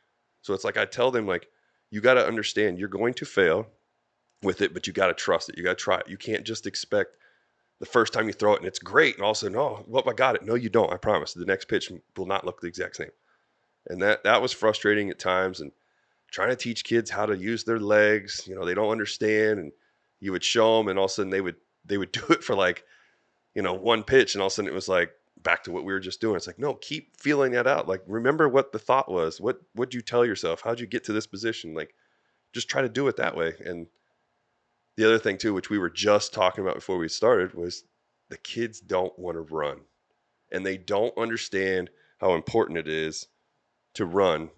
So it's like I tell them, like, you got to understand you're going to fail with it, but you got to trust it. You got to try it. You can't just expect the first time you throw it and it's great, and all of a sudden, oh, well, I got it. No, you don't. I promise. The next pitch will not look the exact same. And that was frustrating at times. And trying to teach kids how to use their legs, they don't understand. And you would show them, and all of a sudden they would do it for like, one pitch, and all of a sudden it was like back to what we were just doing. It's like, no, keep feeling that out. Like, remember what the thought was. What'd you tell yourself? How'd you get to this position? Like, just try to do it that way. And the other thing too, which we were just talking about before we started, was the kids don't want to run, and they don't understand how important it is to run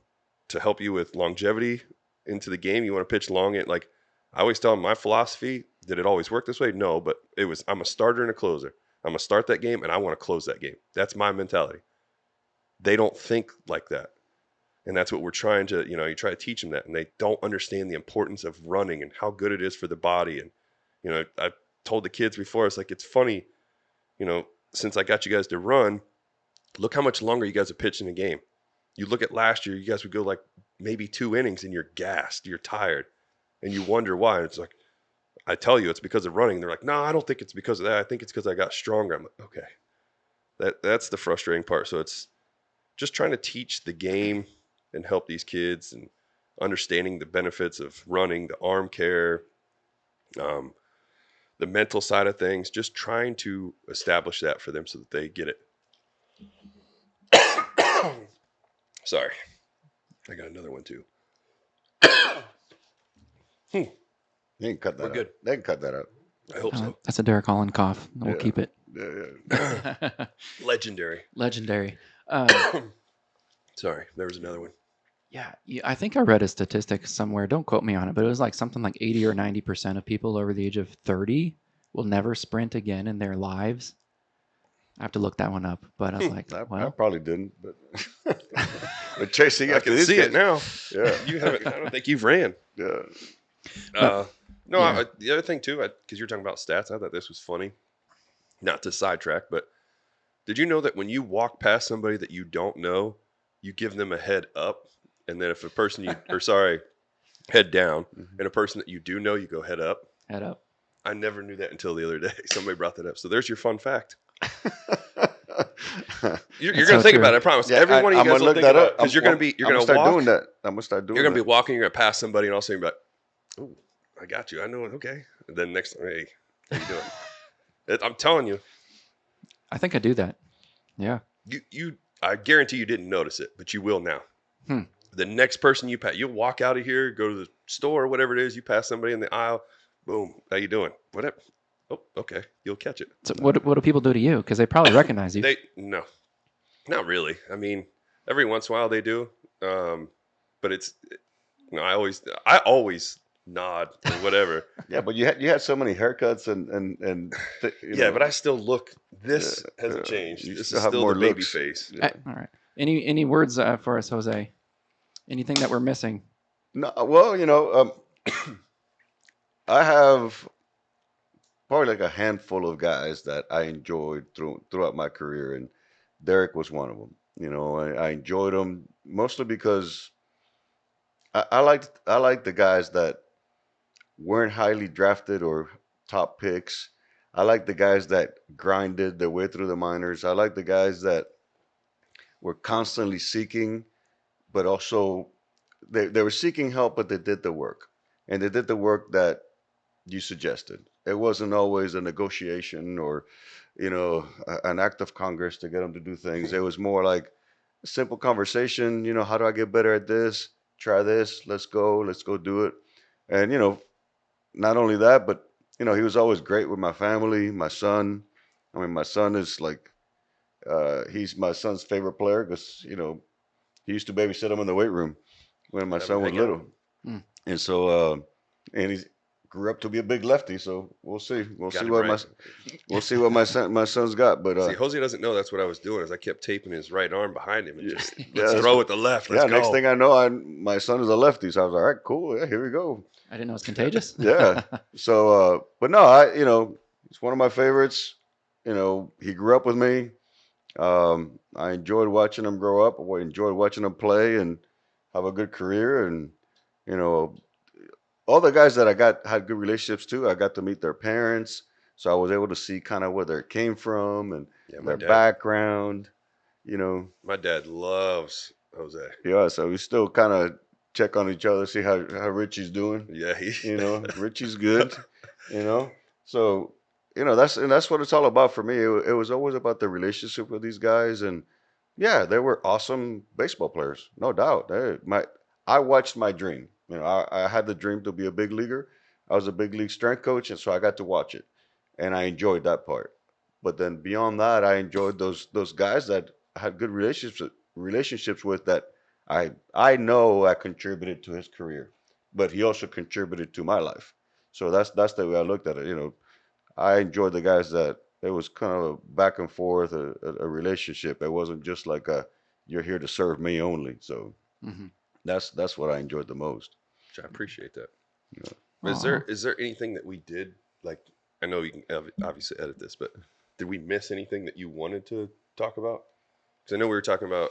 to help you with longevity into the game. You want to pitch long. Like I always tell them, my philosophy, did it always work this way? No, but I'm a starter and a closer. I'm going to start that game and I want to close that game. That's my mentality. They don't think like that. And that's what we're trying to, you try to teach them that. And they don't understand the importance of running and how good it is for the body. And, I told the kids before, it's like, it's funny, since I got you guys to run, look how much longer you guys have pitched in a game. You look at last year, you guys would go like maybe 2 innings and you're gassed, you're tired, and you wonder why. And it's like, I tell you, it's because of running. They're like, no, I don't think it's because of that. I think it's because I got stronger. I'm like, okay. That's the frustrating part. So it's just trying to teach the game and help these kids and understanding the benefits of running, the arm care, the mental side of things, just trying to establish that for them so that they get it. Sorry. I got another one too. You can cut that We're out. good. They can cut that out. I hope so. That's a Derek Holland cough. We'll Yeah. keep it. Yeah. Legendary. Legendary. Sorry, there was another one. Yeah, I think I read a statistic somewhere. Don't quote me on it, but it was like something like 80 or 90% of people over the age of 30 will never sprint again in their lives. I have to look that one up, but I was like, I well, probably didn't, but but chasing I after can these see kids, it now. Yeah, You haven't. I don't think you've ran. yeah. No, yeah. the other thing too, because you're talking about stats, I thought this was funny. Not to sidetrack, but did you know that when you walk past somebody that you don't know, you give them a head up, and then if a person head down, and a person that you do know, you go head up. head up. I never knew that until the other day. Somebody brought that up. So there's your fun fact. You're That's gonna so think true. about it. I promise. Yeah, Every one of you I'm guys gonna will look think that about up it because you're gonna start walk. doing that. I'm gonna start doing. You're gonna be that. walking. You're gonna pass somebody, and all of a sudden you're like, "Oh, I got you. I know it. Okay." And then next, hey, how you doing? I'm telling you, I think I do that. Yeah. I guarantee you didn't notice it, but you will now. Hmm. The next person you pass, you'll walk out of here, go to the store, whatever it is. You pass somebody in the aisle, boom. How you doing? Whatever. Oh, okay. You'll catch it. So what do people do to you? Because they probably recognize you. No, not really. I mean, Every once in a while they do, but it's I always nod or whatever. Yeah, but you had so many haircuts and Yeah, but I still look. This hasn't uh, changed. you This still is have still more the baby looks. face. Yeah. All right. Any words for us, Jose? Anything that we're missing? No, well, I have probably like a handful of guys that I enjoyed throughout my career, and Derek was one of them. I enjoyed him mostly because I liked the guys that weren't highly drafted or top picks. I like the guys that grinded their way through the minors. I like the guys that were constantly seeking, but also they were seeking help, but they did the work, and they did the work that you suggested. It wasn't always a negotiation or an act of Congress to get them to do things. It was more like a simple conversation. How do I get better at this? Try this. Let's go do it. And not only that, but he was always great with my family, my son. I mean, my son is like he's my son's favorite player because he used to babysit him in the weight room when my Have them son was hang out. little, Mm. and so and he grew up to be a big lefty. So we'll see. We'll Got see him what right. we'll see what my son's got. But See, Jose doesn't know that's what I was doing. Is I kept taping his right arm behind him and yeah, just yeah, let's that's throw what- with the left. yeah. Let's Next go. thing I know, my son is a lefty. So I was like, all right, cool. Yeah, here we go. I didn't know it's contagious. Yeah. So, but no, he's one of my favorites. He grew up with me. I enjoyed watching him grow up. I enjoyed watching him play and have a good career. And you know, all the guys that I got had good relationships too. I got to meet their parents, so I was able to see kind of where they came from and Yeah, their background. You know, my dad loves Jose. yeah. So we still kind of check on each other, see how Richie's doing. Yeah, Richie's good. You know, so that's what it's all about for me. It was always about the relationship with these guys, and yeah, they were awesome baseball players, no doubt. I watched my dream. I had the dream to be a big leaguer. I was a big league strength coach, and so I got to watch it, and I enjoyed that part. But then beyond that, I enjoyed those guys that I had good relationships with that I know I contributed to his career, but he also contributed to my life. So that's the way I looked at it. I enjoyed the guys that it was kind of a back and forth, a relationship. It wasn't just like a you're here to serve me only. So Hmm. that's what I enjoyed the most. I appreciate that. You know. Is there anything that we did like? I know you can obviously edit this, but did we miss anything that you wanted to talk about? Because I know we were talking about.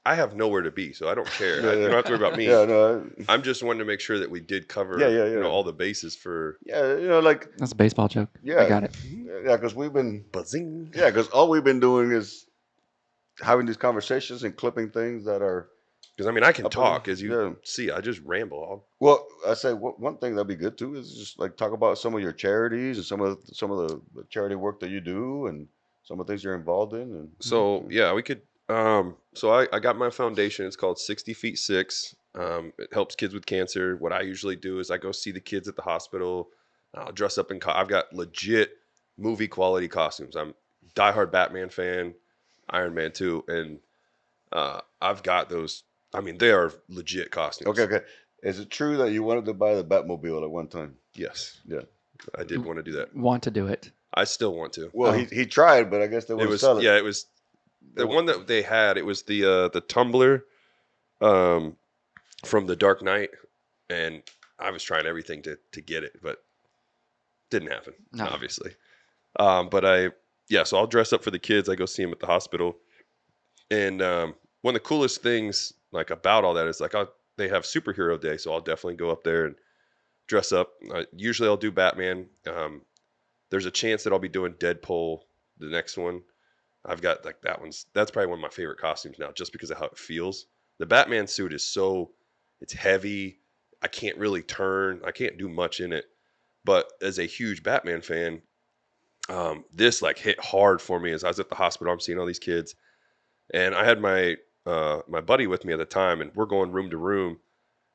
I have nowhere to be, so I don't care. Yeah, You yeah. don't have to worry about me. Yeah, no, I'm just wanting to make sure that we did cover, yeah. all the bases for Yeah, like That's a baseball joke. yeah, I got it. yeah, because buzzing. all we've been doing is having these conversations and clipping things that are Because I mean, I can up on- talk, as you yeah. see. I just ramble. Well, I say one thing that'd be good too is just like talk about some of your charities and some of the charity work that you do and some of the things you're involved in. And So yeah, we could. So I got my foundation. It's called 60 Feet 6. It helps kids with cancer. What I usually do is I go see the kids at the hospital. I'll dress up in. I've got legit movie quality costumes. I'm a diehard Batman fan, Iron Man 2, and I've got those. I mean, they are legit costumes. okay. Is it true that you wanted to buy the Batmobile at one time? Yes, Yeah. I did want to do that. Want to do it? I still want to. Well, Oh. he tried, but I guess they It wouldn't was sell it. yeah. It was the one that they had. It was the tumbler, from the Dark Knight, and I was trying everything to get it, but didn't happen. No. Obviously. But so I'll dress up for the kids. I go see them at the hospital, and one of the coolest things like about all that is like they have superhero day, so I'll definitely go up there and dress up. Usually I'll do Batman. There's a chance that I'll be doing Deadpool, the next one. I've got like that's probably one of my favorite costumes now, just because of how it feels. The Batman suit is it's heavy. I can't really turn. I can't do much in it. But as a huge Batman fan, this like hit hard for me as I was at the hospital. I'm seeing all these kids, and I had my buddy with me at the time, and we're going room to room.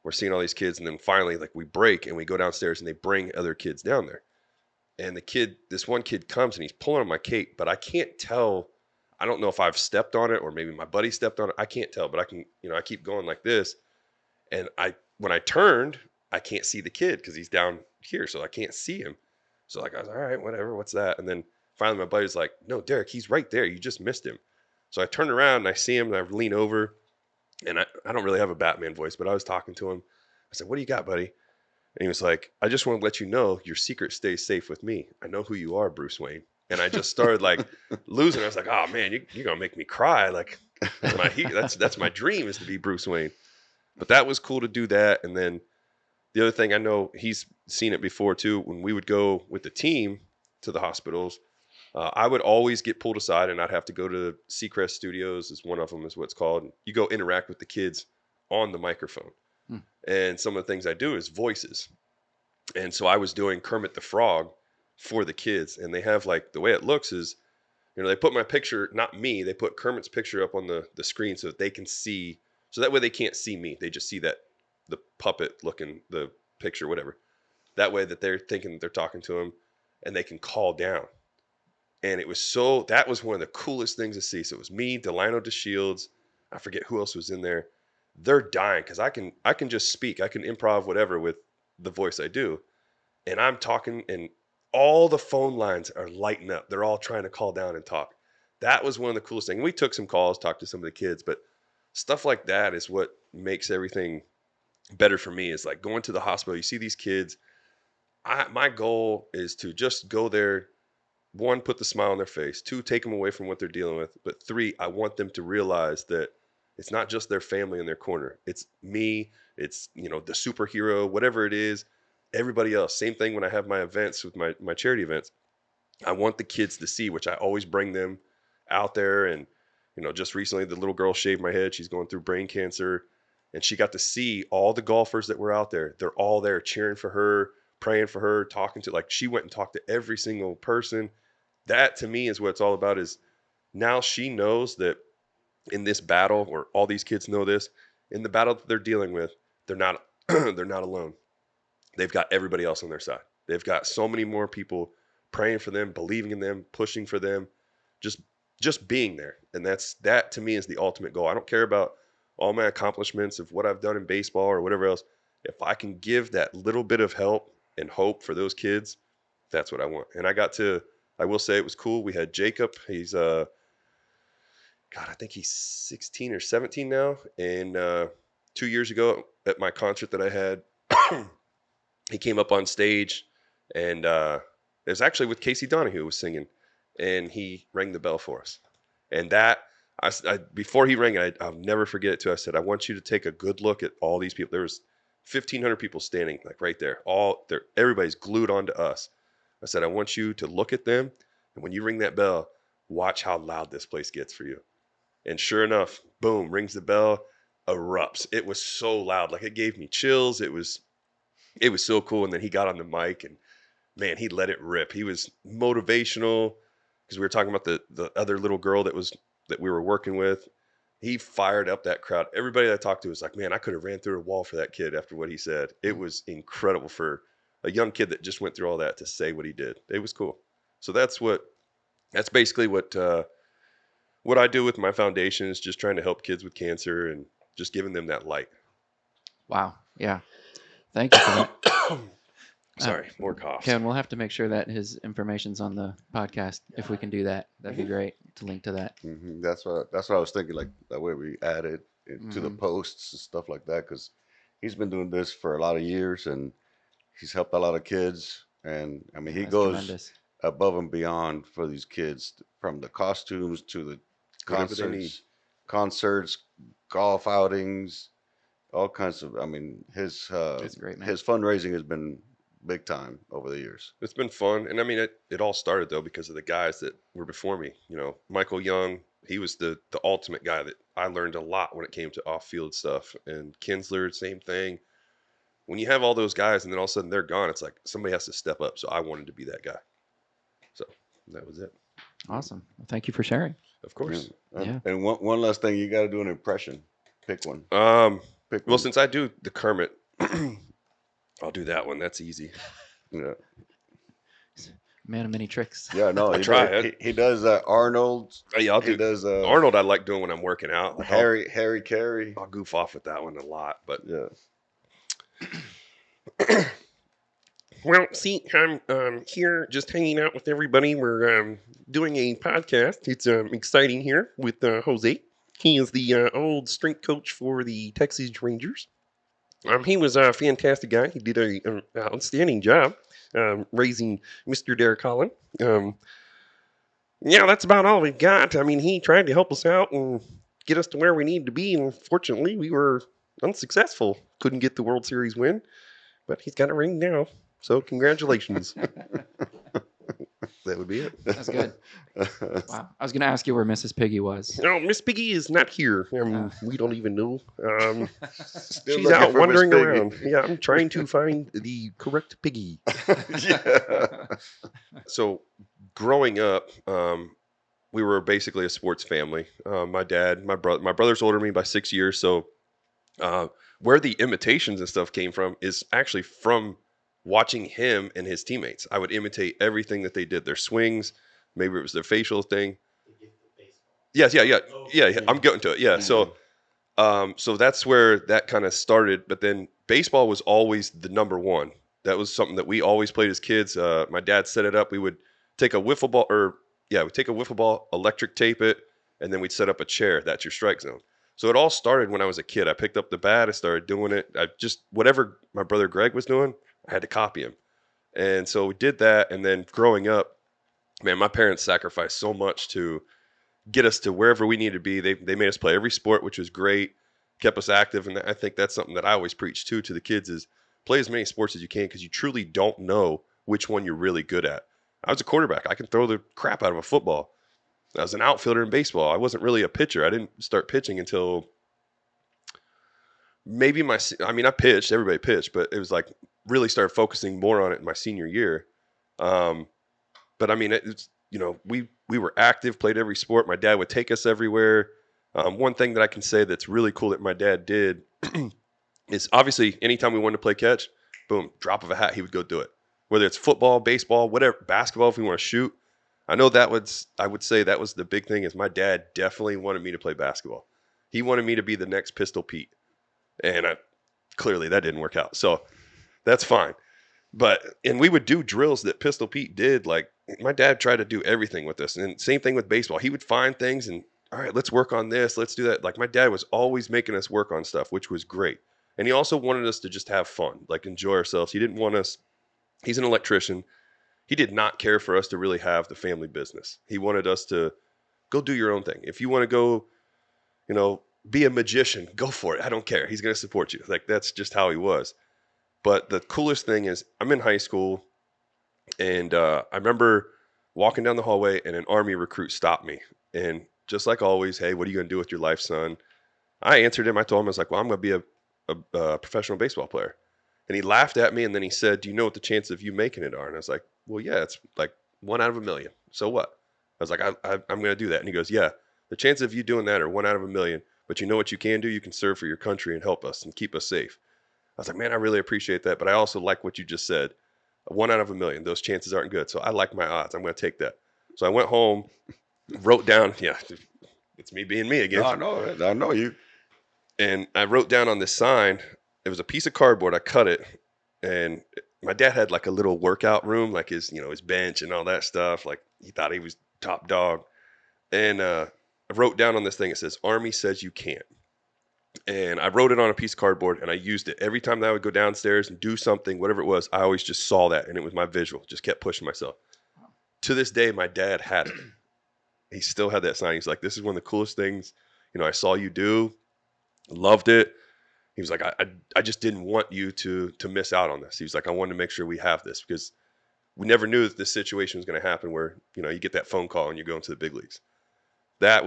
We're seeing all these kids, and then finally, like we break and we go downstairs, and they bring other kids down there. And this one kid comes and he's pulling on my cape, but I can't tell. I don't know if I've stepped on it or maybe my buddy stepped on it. I can't tell, but I can, I keep going like this. And when I turned, I can't see the kid because he's down here. So I can't see him. So like, I was all right, whatever, what's that? And then finally my buddy's like, no, Derek, he's right there. You just missed him. So I turn around and I see him and I lean over, and I don't really have a Batman voice, but I was talking to him. I said, what do you got, buddy? And he was like, I just want to let you know your secret stays safe with me. I know who you are, Bruce Wayne. And I just started like losing. I was like, oh man, you're going to make me cry. Like that's my dream, is to be Bruce Wayne. But that was cool to do that. And then the other thing, I know he's seen it before too, when we would go with the team to the hospitals, I would always get pulled aside and I'd have to go to Seacrest Studios, is one of them, is what it's called. You go interact with the kids on the microphone. And some of the things I do is voices. And so I was doing Kermit the Frog for the kids. And they have, like, the way it looks is, they put my picture, not me, they put Kermit's picture up on the screen so that they can see. So that way they can't see me. They just see the puppet looking, the picture, whatever. That way that they're thinking that they're talking to him and they can call down. And that was one of the coolest things to see. So it was me, Delano DeShields, I forget who else was in there. They're dying because I can just speak. I can improv whatever with the voice I do. And I'm talking and all the phone lines are lighting up. They're all trying to call down and talk. That was one of the coolest things. We took some calls, talked to some of the kids, but stuff like that is what makes everything better for me, is like going to the hospital. You see these kids. My goal is to just go there. 1, put the smile on their face. 2, take them away from what they're dealing with. But 3, I want them to realize that it's not just their family in their corner. It's me. It's, the superhero, whatever it is, everybody else. Same thing when I have my events with my charity events. I want the kids to see, which I always bring them out there. And, just recently the little girl shaved my head. She's going through brain cancer. And she got to see all the golfers that were out there. They're all there cheering for her, praying for her, talking to, like, she went and talked to every single person. That to me is what it's all about, is now she knows that in this battle, or all these kids know this, in the battle that they're dealing with, they're not they're not alone. They've got everybody else on their side. They've got so many more people praying for them, believing in them, pushing for them, just being there. And that to me is the ultimate goal. I don't care about all my accomplishments of what I've done in baseball or whatever else. If I can give that little bit of help and hope for those kids, that's what I want. And I will say it was cool. We had Jacob. He's I think he's 16 or 17 now. And 2 years ago at my concert that I had, he came up on stage, and it was actually with Casey Donahue who was singing, and he rang the bell for us. And that, before he rang it, I'll never forget it too. I said, I want you to take a good look at all these people. There was 1,500 people standing, like, right there. Everybody's glued onto us. I said, I want you to look at them, and when you ring that bell, watch how loud this place gets for you. And sure enough, boom, rings the bell, erupts. It was so loud. Like, it gave me chills. It was so cool. And then he got on the mic, and man, he let it rip. He was motivational, because we were talking about the other little girl that we were working with. He fired up that crowd. Everybody that I talked to was like, man, I could have ran through a wall for that kid after what he said. It was incredible for a young kid that just went through all that to say what he did. It was cool. So that's basically what I do with my foundation, is just trying to help kids with cancer and just giving them that light. Wow. Yeah. Thank you for that. Sorry, more coughs. Kevin, we'll have to make sure that his information's on the podcast. If we can do that, that'd be great to link to that. Mm-hmm. That's what I was thinking. Like, that way we add it to the posts and stuff like that, because he's been doing this for a lot of years and he's helped a lot of kids. And I mean, he goes tremendous. above and beyond for these kids, from the costumes to the concerts, golf outings, all kinds of. I mean, his great, man. his fundraising has been big time over the years. It's been fun. And I mean, it all started though because of the guys that were before me. Michael Young, he was the ultimate guy that I learned a lot when it came to off-field stuff. And Kinsler, same thing. When you have all those guys and then all of a sudden they're gone, it's like somebody has to step up. So I wanted to be that guy. So that was it. Awesome. Well, thank you for sharing. Of course. Yeah. And one last thing, you got to do an impression. Pick one. Well, since I do the Kermit, I'll do that one. That's easy. Yeah. Man of many tricks. Yeah, no, I try. he does Arnold. Yeah, I'll He do does Arnold. I like doing when I'm working out. Like Harry Carey. I'll goof off with that one a lot. But Yeah. well, see, I'm here just hanging out with everybody. We're doing a podcast. It's exciting here with Jose. He is the old strength coach for the Texas Rangers. He was a fantastic guy. He did an outstanding job raising Mr. Derek Holland. Yeah, that's about all we've got. I mean, he tried to help us out and get us to where we needed to be, and fortunately, we were unsuccessful. Couldn't get the World Series win, but he's got a ring now. So congratulations. That would be it. That's good. Wow. I was going to ask you where Mrs. Piggy was. No, Miss Piggy is not here. We don't even know. Still She's looking out for Miss wandering Piggy. around. Yeah, I'm trying to find the correct piggy. Yeah. So, growing up, we were basically a sports family. My dad, my brother's older than me by 6 years. So, where the imitations and stuff came from is actually from watching him and his teammates. I would imitate everything that they did, their swings, maybe it was their facial thing. Yes, yeah. I'm getting to it. Yeah. So that's where that kind of started. But then baseball was always the number one. That was something that we always played as kids. My dad set it up. We would take a wiffle ball, we'd take a wiffle ball, electric tape it, and then we'd set up a chair. That's your strike zone. So it all started when I was a kid. I picked up the bat. I started doing it. I just, whatever my brother Greg was doing, I had to copy him. And so we did that. And then growing up, man, my parents sacrificed so much to get us to wherever we needed to be. They made us play every sport, which was great, kept us active. And I think that's something that I always preach to the kids is play as many sports as you can because you truly don't know which one you're really good at. I was a quarterback. I can throw the crap out of a football. I was an outfielder in baseball. I wasn't really a pitcher. I didn't start pitching until maybe I pitched. Everybody pitched, but it was like really started focusing more on it in my senior year. But I mean, it's, we were active, played every sport. My dad would take us everywhere. One thing that I can say that's really cool that my dad did is obviously anytime we wanted to play catch, boom, drop of a hat, he would go do it. Whether it's football, baseball, whatever, basketball, if we want to shoot. I know I would say that was the big thing is my dad definitely wanted me to play basketball. He wanted me to be the next Pistol Pete. And clearly that didn't work out. So that's fine. And we would do drills that Pistol Pete did. Like my dad tried to do everything with us. And same thing with baseball. He would find things and, all right, let's work on this. Let's do that. Like my dad was always making us work on stuff, which was great. And he also wanted us to just have fun, like enjoy ourselves. He didn't want us, he's an electrician. He did not care for us to really have the family business. He wanted us to go do your own thing. If you want to go, be a magician, go for it. I don't care. He's going to support you. Like that's just how he was. But the coolest thing is I'm in high school and I remember walking down the hallway and an Army recruit stopped me. And just like always, hey, what are you going to do with your life, son? I answered him. I told him, I was like, well, I'm going to be a professional baseball player. And he laughed at me and then he said, do you know what the chances of you making it are? And I was like, well, yeah, it's like 1 out of 1,000,000. So what? I was like, I'm going to do that. And he goes, yeah, the chances of you doing that are 1 out of 1,000,000. But you know what you can do? You can serve for your country and help us and keep us safe. I was like, man, I really appreciate that. But I also like what you just said. 1 out of 1,000,000. Those chances aren't good. So I like my odds. I'm going to take that. So I went home, wrote down, yeah, it's me being me again. I know you. And I wrote down on this sign, it was a piece of cardboard. I cut it. And my dad had like a little workout room, like his bench and all that stuff. Like he thought he was top dog. And I wrote down on this thing, it says, Army says you can't. And I wrote it on a piece of cardboard and I used it. Every time that I would go downstairs and do something, whatever it was, I always just saw that. And it was my visual, just kept pushing myself. To this day, my dad had it. He still had that sign. He's like, this is one of the coolest things, I saw you do. Loved it. He was like, I just didn't want you to miss out on this. He was like, I wanted to make sure we have this because we never knew that this situation was going to happen where, you get that phone call and you go into the big leagues. That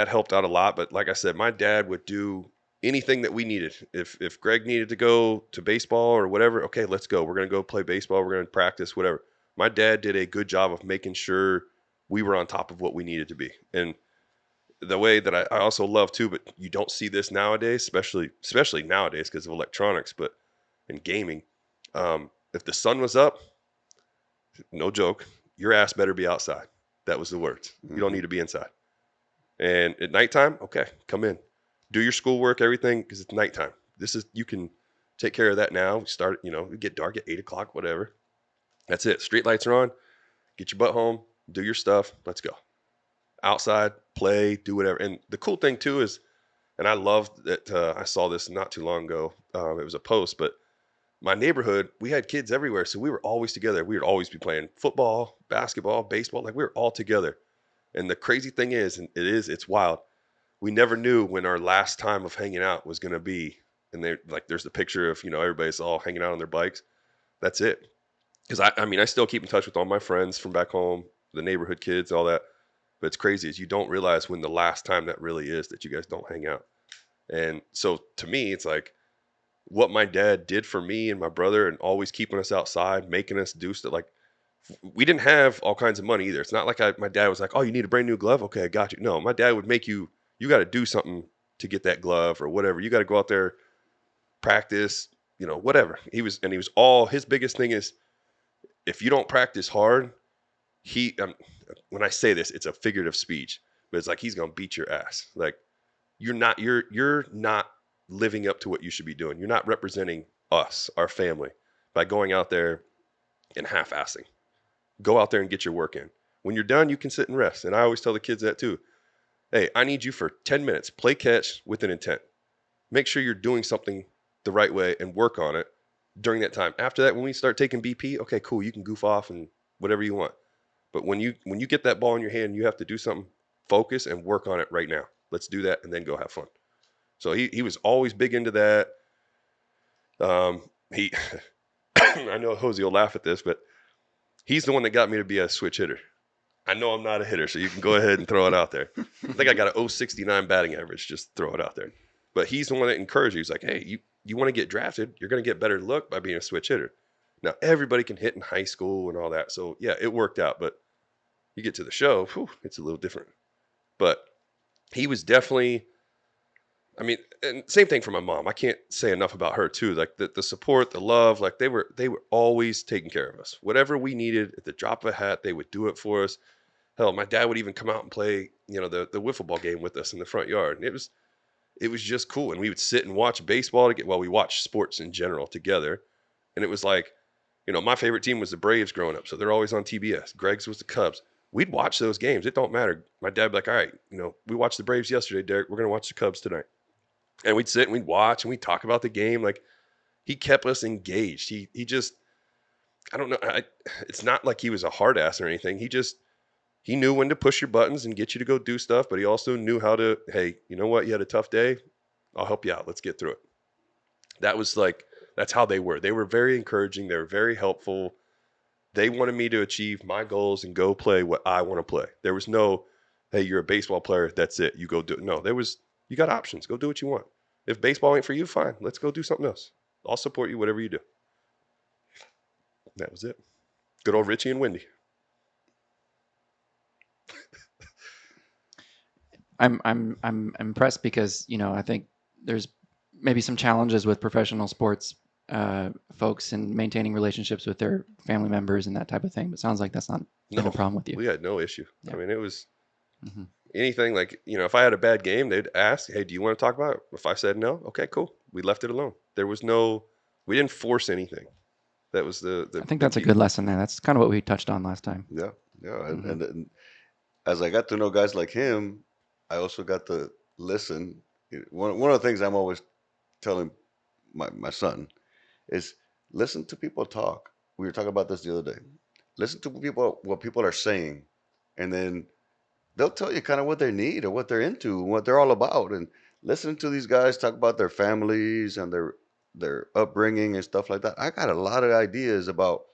helped out a lot. But like I said, my dad would do anything that we needed. If Greg needed to go to baseball or whatever, okay, let's go. We're going to go play baseball. We're going to practice, whatever. My dad did a good job of making sure we were on top of what we needed to be. And the way that I also love too, but you don't see this nowadays, especially nowadays because of electronics, but in gaming, if the sun was up, No joke. Your ass better be outside. That was the words. You don't need to be inside. And at nighttime, okay, come in. Do your schoolwork, everything, because it's nighttime. You can take care of that now. Start, it get dark at 8 o'clock, whatever. That's it. Street lights are on. Get your butt home. Do your stuff. Let's go. Outside, play, do whatever. And the cool thing, too, is, and I love that I saw this not too long ago. It was a post, but my neighborhood, we had kids everywhere. So we were always together. We would always be playing football, basketball, baseball. Like we were all together. And the crazy thing is, and it's wild. We never knew when our last time of hanging out was going to be. And there's the picture of, everybody's all hanging out on their bikes. That's it. Because I still keep in touch with all my friends from back home, the neighborhood kids, all that. But it's crazy is you don't realize when the last time that really is that you guys don't hang out. And so to me, it's like what my dad did for me and my brother and always keeping us outside, making us do stuff. Like we didn't have all kinds of money either. It's not like my dad was like, oh, you need a brand new glove? Okay, I got you. No, my dad would make you got to do something to get that glove or whatever. You got to go out there, practice, whatever. His biggest thing is if you don't practice hard, when I say this, it's a figurative speech, but it's like he's gonna beat your ass. Like you're not living up to what you should be doing. You're not representing us, our family, by going out there and half-assing. Go out there and get your work in. When you're done, you can sit and rest. And I always tell the kids that too. Hey, I need you for 10 minutes. Play catch with an intent. Make sure you're doing something the right way and work on it during that time. After that, when we start taking BP, okay, cool, you can goof off and whatever you want. But when you get that ball in your hand, you have to do something, focus and work on it right now. Let's do that and then go have fun. So he was always big into that. He, I know Hosey will laugh at this, but he's the one that got me to be a switch hitter. I know I'm not a hitter, so you can go ahead and throw it out there. I think I got an 069 batting average. Just throw it out there. But he's the one that encouraged you. He's like, hey, you want to get drafted? You're going to get better look by being a switch hitter. Now, everybody can hit in high school and all that. So, yeah, it worked out. But you get to the show, it's a little different. But he was definitely, and same thing for my mom. I can't say enough about her too. Like the support, the love, like they were always taking care of us. Whatever we needed at the drop of a hat, they would do it for us. Hell, my dad would even come out and play, the wiffle ball game with us in the front yard. And it was just cool. And we would sit and watch baseball we watched sports in general together. And it was like, my favorite team was the Braves growing up. So they're always on TBS. Greg's was the Cubs. We'd watch those games. It don't matter. My dad would be like, all right, we watched the Braves yesterday, Derek. We're going to watch the Cubs tonight. And we'd sit and we'd watch and we'd talk about the game. Like he kept us engaged. He just, I don't know. It's not like he was a hard ass or anything. He knew when to push your buttons and get you to go do stuff, but he also knew how to, hey, you know what? You had a tough day. I'll help you out. Let's get through it. That's how they were. They were very encouraging. They were very helpful. They wanted me to achieve my goals and go play what I want to play. There was no, hey, you're a baseball player. That's it. You go do it. No, you got options. Go do what you want. If baseball ain't for you, fine. Let's go do something else. I'll support you, whatever you do. That was it. Good old Richie and Wendy. I'm impressed because I think there's maybe some challenges with professional sports folks and maintaining relationships with their family members and that type of thing. But it sounds like that's not been a problem with you. We had no issue. Yeah. It was Mm-hmm. anything like, if I had a bad game, they'd ask, hey, do you want to talk about it? If I said no, okay, cool. We left it alone. We didn't force anything. That was the I think that's a good lesson there. That's kind of what we touched on last time. Yeah. Mm-hmm. And as I got to know guys like him, I also got to listen. One of the things I'm always telling my son is listen to people talk. We were talking about this the other day. Listen to what people are saying, and then they'll tell you kind of what they need or what they're into, and what they're all about. And listening to these guys talk about their families and their upbringing and stuff like that, I got a lot of ideas about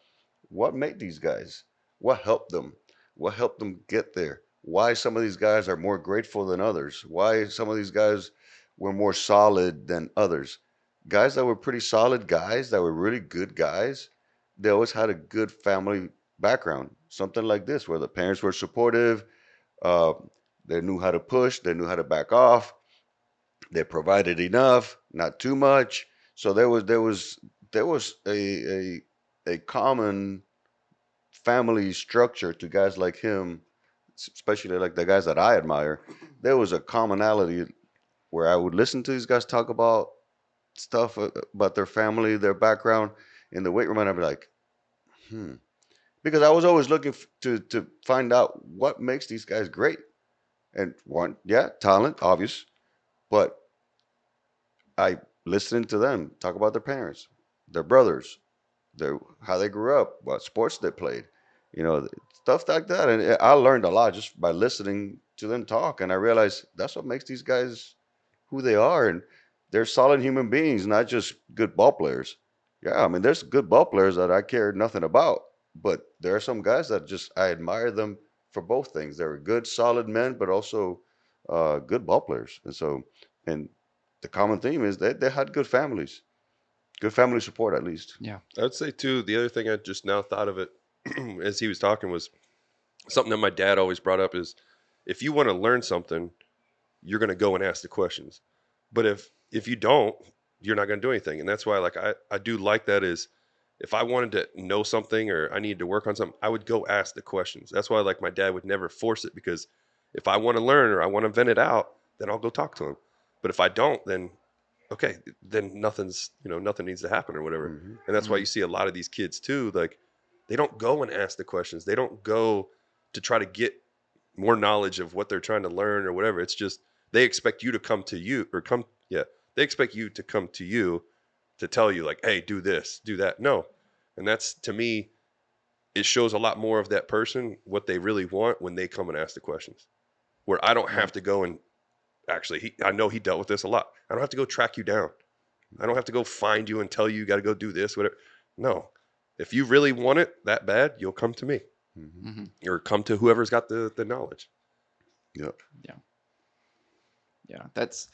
what made these guys, what helped them get there, why some of these guys are more grateful than others, why some of these guys were more solid than others. Guys that were pretty solid guys, that were really good guys, they always had a good family background. Something like this, where the parents were supportive, uh, they knew how to push, they knew how to back off, they provided enough, not too much. So there was a common family structure to guys like him, especially like the guys that I admire. There was a commonality where I would listen to these guys talk about stuff about their family, their background in the weight room, and I'd be like, hmm. Because I was always looking to find out what makes these guys great. And one, yeah, talent, obvious, but I listening to them talk about their parents, their brothers, their how they grew up, what sports they played, you know, stuff like that. And I learned a lot just by listening to them talk. And I realized that's what makes these guys who they are. And they're solid human beings, not just good ball players. Yeah, I mean, there's good ball players that I care nothing about, but there are some guys that just I admire them for both things. They're good, solid men, but also good ball players. And so, and the common theme is that they had good family support at least. Yeah. I would say too, the other thing I just now thought of it as he was talking was something that my dad always brought up is if you want to learn something, you're going to go and ask the questions. But if you don't, you're not going to do anything. And that's why like I do like that is if I wanted to know something or I needed to work on something, I would go ask the questions. That's why like my dad would never force it because if I want to learn or I want to vent it out, then I'll go talk to him. But if I don't, then okay, then nothing needs to happen or whatever. Hmm. And that's why you see a lot of these kids too, like they don't go and ask the questions. They don't go to try to get more knowledge of what they're trying to learn or whatever. It's just they expect you to come to you or come yeah, they expect you to come to you to tell you like, hey, do this, do that. No. And that's to me, it shows a lot more of that person what they really want when they come and ask the questions. Where I don't have to go and actually I know he dealt with this a lot. I don't have to go track you down. I don't have to go find you and tell you got to go do this, whatever. No. If you really want it that bad, you'll come to me. Hmm. Mm-hmm. Or come to whoever's got the knowledge. Yep. Yeah. That's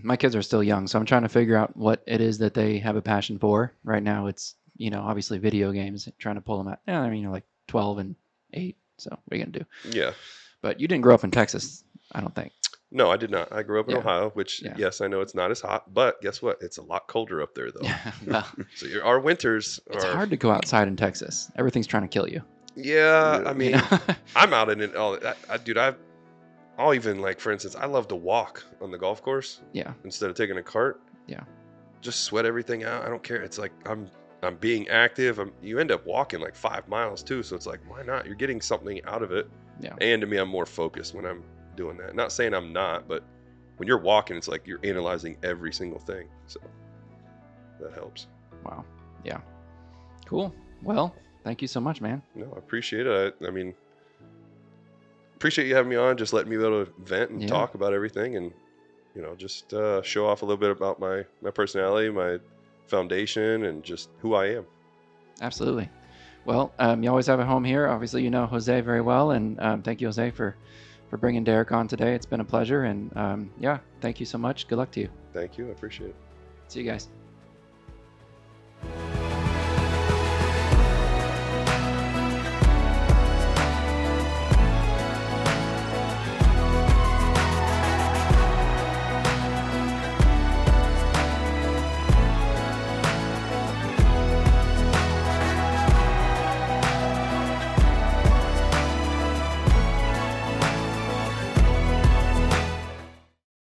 my kids are still young, so I'm trying to figure out what it is that they have a passion for. Right now, it's obviously video games. Trying to pull them out. Yeah, I mean, you're like 12 and 8. So what are you gonna do? Yeah. But you didn't grow up in Texas, I don't think. No, I did not. I grew up in Yeah. Ohio, which Yeah. yes, I know it's not as hot, but guess what? It's a lot colder up there though. Well, So our winters it's are hard to go outside in Texas. Everything's trying to kill you. Yeah, Yeah. I mean, I'm out in it all. Dude, I'll even like, for instance, I love to walk on the golf course Yeah. instead of taking a cart. Yeah. Just sweat everything out. I don't care. It's like I'm being active. You end up walking like 5 miles too, so it's like why not? You're getting something out of it. Yeah. And to me, I'm more focused when I'm doing that. Not saying I'm not, but when you're walking, it's like you're analyzing every single thing. So that helps. Wow. Yeah. Cool. Well, thank you so much, man. No, I appreciate it. I mean, appreciate you having me on, just letting me be able to vent and Yeah. talk about everything and, just show off a little bit about my personality, my foundation, and just who I am. Absolutely. Well, you always have a home here. Obviously, you know Jose very well, and thank you, Jose, for bringing Derek on today. It's been a pleasure, and yeah, thank you so much. Good luck to you. Thank you. I appreciate it. See you guys.